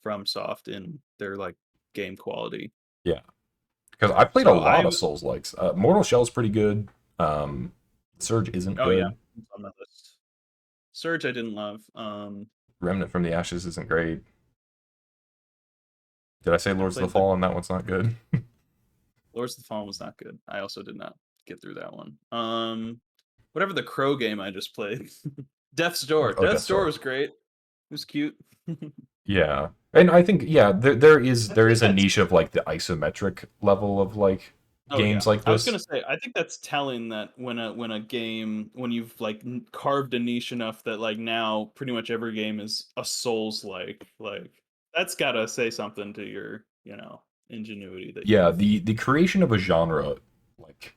FromSoft in their like game quality. Yeah, because I played a So lot of I've Souls likes. Mortal Shell's pretty good. Um, Surge isn't oh yeah, good. it's on my list. Surge I didn't love. Remnant from the Ashes isn't great. Did I say I Lords of the played the Fallen? That one's not good. Lords of the Fallen was not good. I also did not get through that one. Whatever the Crow game I just played. Death's Door. Oh, Death's Death Door Star. was great. It was cute. Yeah, and I think yeah, there is I there think is a that's niche of like the isometric level of like oh yeah. games like I was gonna this. say I think that's telling that when a game when you've like carved a niche enough that like now pretty much every game is a Souls like that's gotta say something to your ingenuity that Yeah, you've. the creation of a genre, like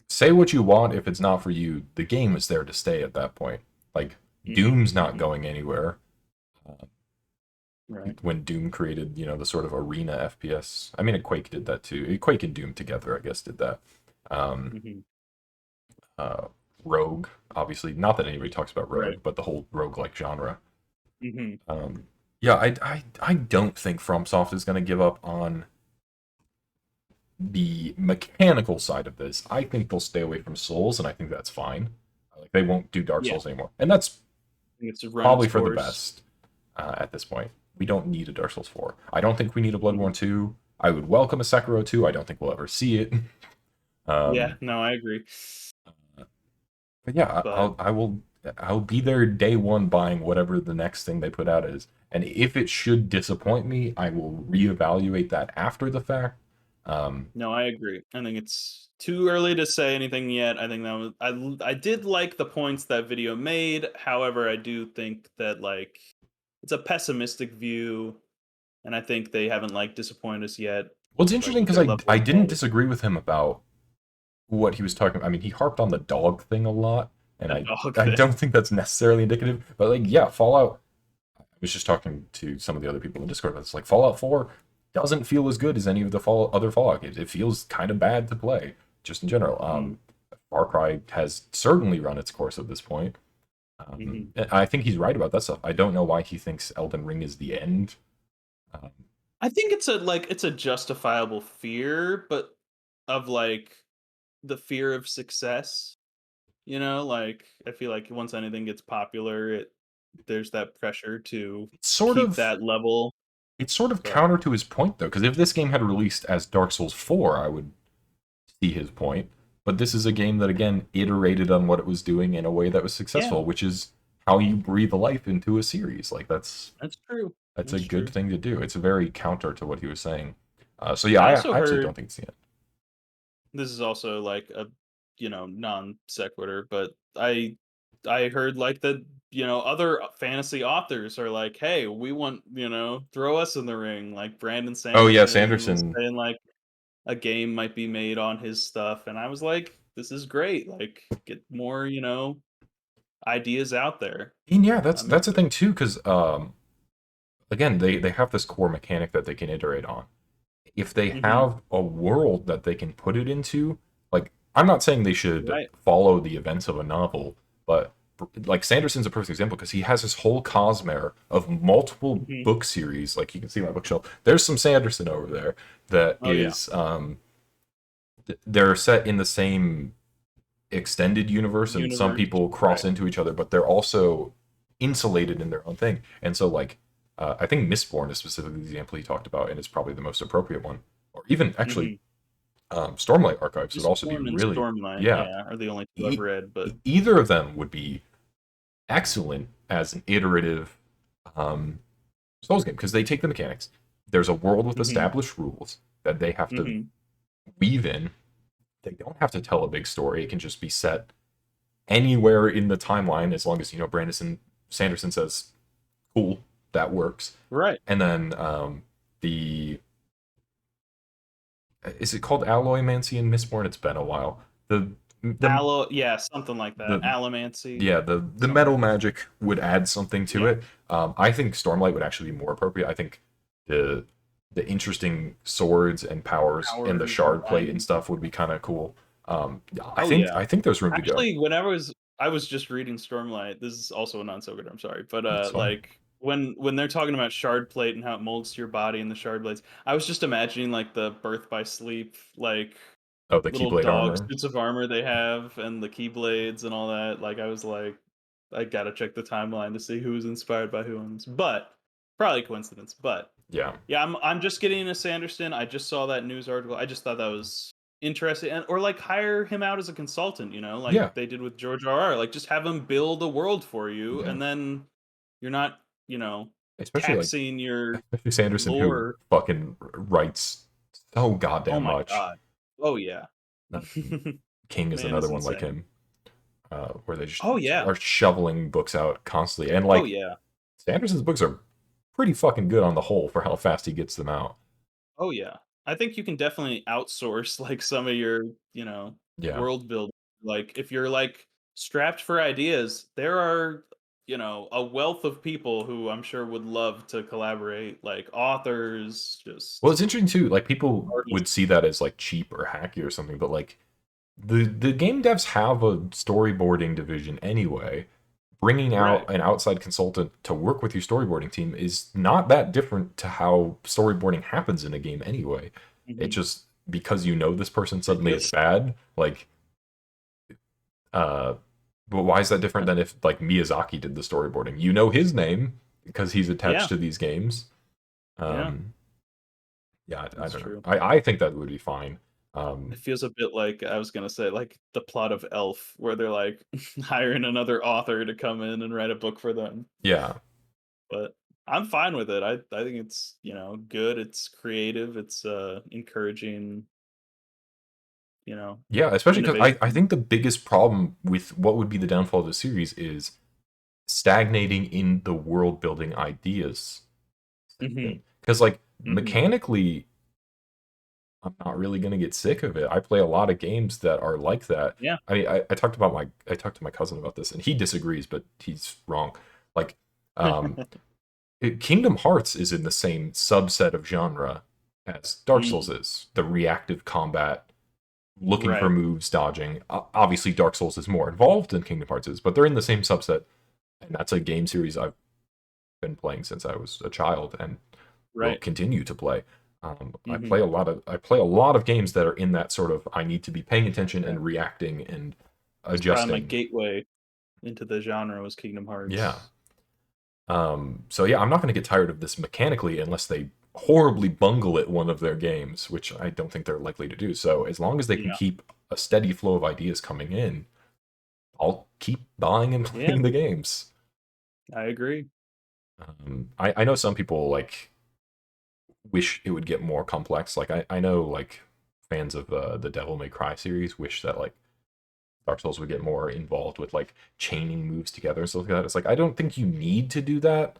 say what you want, if it's not for you, the game is there to stay at that point. Like Hmm. Doom's not Hmm. going anywhere. Uh, Right. when Doom created, the sort of arena FPS. I mean, Quake did that too. Quake and Doom together, I guess, did that. Um, Hmm. uh, Rogue, obviously, not that anybody talks about Right. Rogue, but the whole rogue-like genre. Hmm. Yeah, I don't think FromSoft is going to give up on the mechanical side of this. I think they'll stay away from Souls, and I think that's fine. Like they won't do Dark Yeah. Souls anymore, and that's I think it's run its probably for the course. best at this point. We don't need a Dark Souls 4. I don't think we need a Mhm. Bloodborne 2. I would welcome a Sekiro 2. I don't think we'll ever see it. Yeah, Um, no, I agree. but yeah, But I'll be there day one buying whatever the next thing they put out is. And if it should disappoint me, I will reevaluate that after the fact. Um, no, I agree. I think it's too early to say anything yet. I think that was I did like the points that video made. However, I do think that like it's a pessimistic view, and I think they haven't like disappointed us yet, well, it's like interesting with because their I level of didn't quality. disagree with him about what he was talking. I mean, he harped on the dog thing a lot, and The I dog I thing. don't think that's necessarily indicative. But like, yeah, Fallout. I was just talking to some of the other people in Discord. It's like Fallout 4 doesn't feel as good as any of the other Fallout games. It feels kind of bad to play, just in general. Mm, Far Cry has certainly run its course at this point. mhm. And I think he's right about that stuff. I don't know why he thinks Elden Ring is the end. Um, I think it's a justifiable fear, but of like the fear of success. Like I feel like once anything gets popular, there's that pressure to it's sort keep of that level. it's sort of But counter to his point though, because if this game had released as Dark Souls 4, I would see his point. But this is a game that again iterated on what it was doing in a way that was Yeah, successful, which is how you breathe life into a series. Like that's true. that's a That's good true. thing to do. It's very counter to what he was saying. So yeah, I I also actually heard don't think it's the end. this is also like a non sequitur, but I heard like that other fantasy authors are like, hey, we want throw us in the ring. Like Brandon Oh yeah, Sanderson was Sanderson. saying like a game might be made on his stuff, and I was like, this is great. Like get more ideas out there. And yeah, I'm that's the into thing too, because again, they have this core mechanic that they can iterate on. If they it. have a world that they can put it into, like I'm not saying they should Right. follow the events of a novel, but like Sanderson's a perfect example because he has this whole cosmere of multiple hmm book series. Like you can see my bookshelf. There's some Sanderson over there that Oh yeah. is they're set in the same extended universe, and some Universe. people cross Right. into each other, but they're also insulated in their own thing. And so, like, I think Mistborn is specifically the example he talked about, and it's probably the most appropriate one. Or even actually, hmm Stormlight Archives would also be Mistborn and really, Stormlight, yeah. yeah, are the only two I've E- read, but Either of them would be excellent as an iterative um, Souls game because they take the mechanics. There's a world with mhm, established rules that they have to mhm. weave in. They don't have to tell a big story. It can just be set anywhere in the timeline as long as Brandon Sanderson says cool, that works. Right. And then the is it called Alloymancy in Mistborn? It's been a while. The Allo yeah, something like that. the Allomancy, yeah, the something metal like that. magic would add something to Yeah. it. I think Stormlight would actually be more appropriate. I think the the interesting swords and powers and the Powers and shard plate and bindings and stuff would be stuff. kind of cool. Oh, yeah. I think there's room to go. Actually, when I was just reading Stormlight, this is also a non-sequitur, I'm sorry, but, It's fine. like, when they're talking about shard plate and how it molds to your body and the shard blades, I was just imagining, like, the Birth by Sleep, like, Oh, the little Keyblade dog armor. suits of armor they have and the keyblades and all that. Like I was like, I gotta check the timeline to see who was inspired by who on this. But probably coincidence. But Yeah, yeah, I'm just getting into Sanderson. I just saw that news article. I just thought that was interesting. And or like hire him out as a consultant, like yeah, they did with George R. R. Like just have him build a world for you yeah. and then you're not, Especially like taxing your especially Sanderson, who lore. fucking writes so Oh goddamn my much. god. Oh yeah. Uh, King is Man another is one like insane. him, where they just Oh yeah. are shoveling books out constantly. And Oh like yeah. Sanderson's books are pretty fucking good on the whole for how fast he gets them out. Oh yeah. I think you can definitely outsource like some of your, Yeah. world building. Like if you're like strapped for ideas, there are, a wealth of people who I'm sure would love to collaborate, like authors, Well, just it's interesting too. Like people would artists. see that as like cheap or hacky or something, but like the game devs have a storyboarding division anyway. Bringing out Right. an outside consultant to work with your storyboarding team is not that different to how storyboarding happens in a game anyway. It Mhm. just because you know this person It suddenly it's just bad. Like, uh, but why is that different than if like Miyazaki did the storyboarding? You know his name because he's attached yeah, to these games. yeah, Um, yeah, I that's don't know. true. I think that would be fine. It Um, feels a bit like I was gonna say like the plot of Elf, where they're like hiring another author to come in and write a book for them. yeah, But I'm fine with it. I think it's, good, it's creative, it's, encouraging, you know, yeah, especially because I innovation. think the biggest problem with what would be the downfall of the series is stagnating in the world building ideas. Mhm, Because like mhm. mechanically, I'm not really gonna get sick of it. I play a lot of games that are like that. Yeah. I mean, I talked to my cousin about this, and he disagrees, but he's wrong. Like, um, Kingdom Hearts is in the same subset of genre as Dark Souls Mm, is. The reactive combat, looking for right, moves, dodging. Obviously, Dark Souls is more involved than Kingdom Hearts is, but they're in the same subset, and that's a game series I've been playing since I was a child and will right. continue to play. Mhm. I play a lot of games that are in that sort of I need to be paying attention Yeah. and reacting and It's probably my adjusting. gateway into the genre was Kingdom Yeah. Hearts. So yeah, I'm not going to get tired of this mechanically unless they horribly bungle at one of their games, which I don't think they're likely to do. So as long as they can Yeah. keep a steady flow of ideas coming in, I'll keep buying and Yeah, playing the games. I agree. I know some people like wish it would get more complex. Like I know like fans of the Devil May Cry series wish that like Dark Souls would get more involved with like chaining moves together and stuff like that. It's like I don't think you need to do that.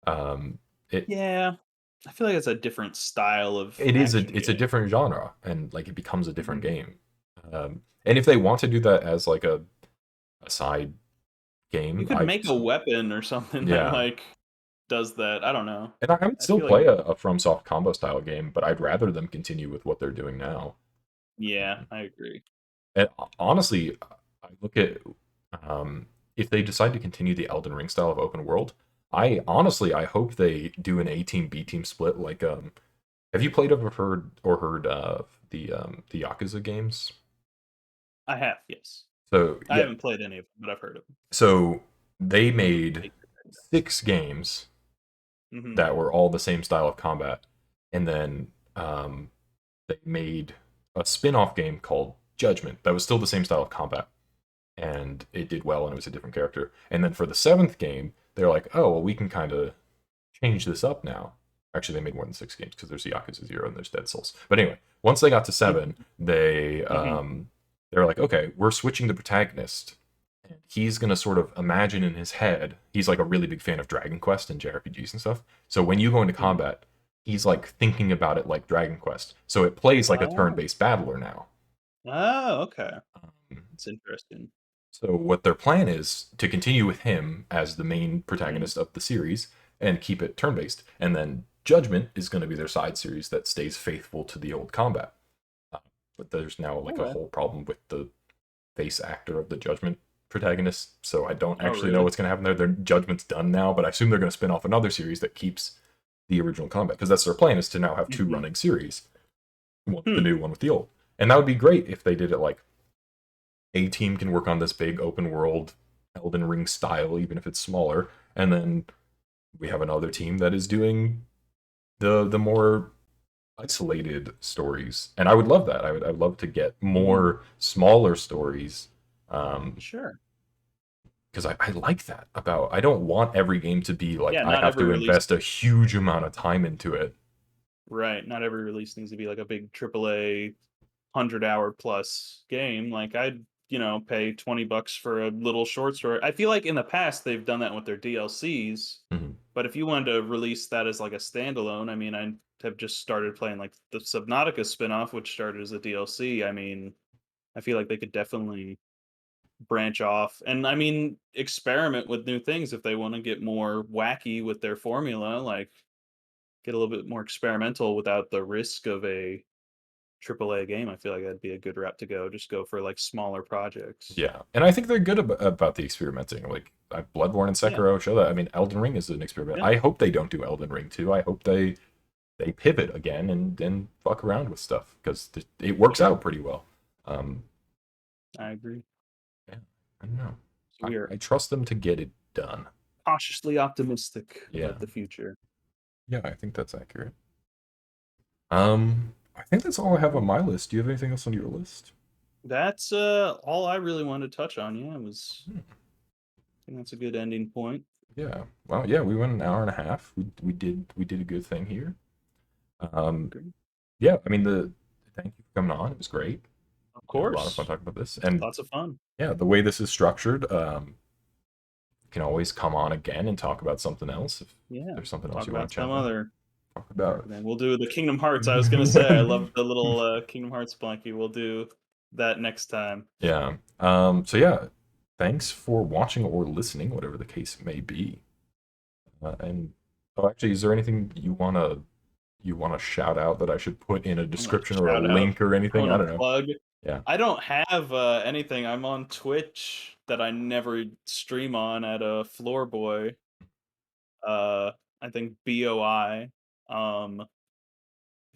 Um, it Yeah. I feel like it's a different style of it is a action it's a game. different genre and like it becomes a different Mhm. game. And if they want to do that as like a side You game, could make a weapon or something that, yeah. like, does that. I don't know. And I would I still feel like play a FromSoft combo style game, but I'd rather them continue with what they're doing now. yeah, I agree. And honestly, I look at um, if they decide to continue the Elden Ring style of open world. I hope they do an A team B team split. Like, have you played or heard of the Yakuza games? I have, yes. So I yeah, haven't played any of them, but I've heard of them. so they made Take your pick. 6 games Mhm. that were all the same style of combat, and then they made a spin-off game called Judgment that was still the same style of combat, and it did well, and it was a different character. And then for the 7th game, they're like, oh well, we can kind of change this up now. Actually, they made more than 6 games because there's Yakuza 0 and there's Dead Souls. But anyway, once they got to 7, Mhm. they were like, okay, we're switching the protagonist. And he's gonna sort of imagine in his head. He's like a really big fan of Dragon Quest and JRPGs and stuff. So when you go into Mhm. combat, he's like thinking about it like Dragon Quest. So it plays like a Oh. turn-based battler now. Oh, okay. Um, That's interesting. So what their plan is to continue with him as the main Mhm. protagonist of the series and keep it turn-based, and then Judgment is going to be their side series that stays faithful to the old combat. Uh, but there's now like a Okay. whole problem with the face actor of the Judgment protagonist, so I don't Oh, actually know really? what's going to happen there. Their Judgment's done now, but I assume they're going to spin off another series that keeps the original combat because that's their plan is to now have 2 Mhm. running series, one with the Hmm. new, one with the old, and that would be great if they did it like a team can work on this big open world Elden Ring style, even if it's smaller, and then we have another team that is doing the more isolated stories. And I would love that. I'd love to get Mhm. more smaller stories. Sure. Because I like that about I don't want every game to be like Yeah, I not have every to release. invest a huge amount of time into it. Right, not every release needs to be like a big AAA 100-hour plus game. Like, I'd, pay $20 for a little short story. I feel like in the past, they've done that with their DLCs, Mhm. but if you wanted to release that as, like, a standalone, I mean, I have just started playing, like, the Subnautica spinoff, which started as a DLC. I mean, I feel like they could definitely branch off and, I mean, experiment with new things if they wanna get more wacky with their formula, like, get a little bit more experimental without the risk of a AAA game. I feel like that'd be a good route to go. Just go for like smaller projects. Yeah, and I think they're good about the experimenting. Like Bloodborne and Yeah, Sekiro show that. I mean, Elden Ring is an experiment. yeah, I hope they don't do Elden Ring too. I hope they pivot again and fuck around with stuff because it works sure. out pretty well. Um, I agree. yeah, I don't know. So we are I trust them to get it done. cautiously optimistic Yeah, about the future. yeah, I think that's accurate. I think that's all I have on Cool. my list. Do you have anything else on your list? That's all I really wanted to touch on. Yeah, it was Hmm, I think that's a good ending point. yeah. Well, yeah, we went an hour and a half. We did a good thing here. Um, Agree. yeah, I mean the thank you for coming on. It was great. Of I had a lot of fun course. talking about this. And Lots of fun. yeah, the way this is structured, you can always come on again and talk about something else if Yeah. there's something else Talk you want about to chat some about. other Talk about. then we'll do the Kingdom Hearts. I was gonna say I love the little Kingdom Hearts blankie. We'll do that next time. Yeah. So yeah, thanks for watching or listening, whatever the case may be. And oh, actually, is there anything you wanna shout out that I should put in a I'm gonna description or a shout out. link or I anything? I wanna don't know. plug. Yeah. I don't have, anything. I'm on Twitch that I never stream on at, Floorboy, uh, I think BOI. Um,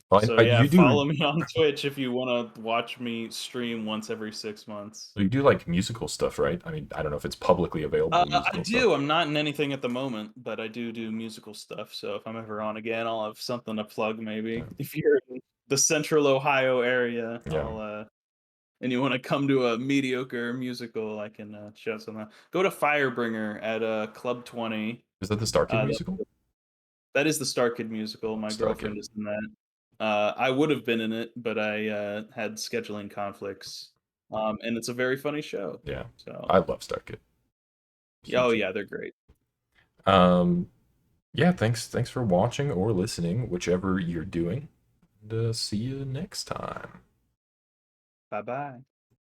Well, So yeah, you do follow me on Twitch if you want to watch me stream once every 6 months. you do like musical stuff, right? I mean, I don't know if it's publicly available I musical stuff. do. I'm not in anything at the moment, but I do musical stuff. So if I'm ever on again, I'll have something to plug. Maybe Yeah. if you're in the Central Ohio area, Yeah. I'll and you want to come to a mediocre musical, I can show something. Go to Firebringer at Club 20. Is that the Star Kid Uh, musical? that is the Star Kid musical. My Star Kid. girlfriend is in that. I would have been in it, but I had scheduling conflicts. And it's a very funny show. Yeah. So, I love Star Kid. oh Huge. yeah, they're great. Um, yeah, thanks for watching or listening, whichever you're doing. And see you next time. Bye bye.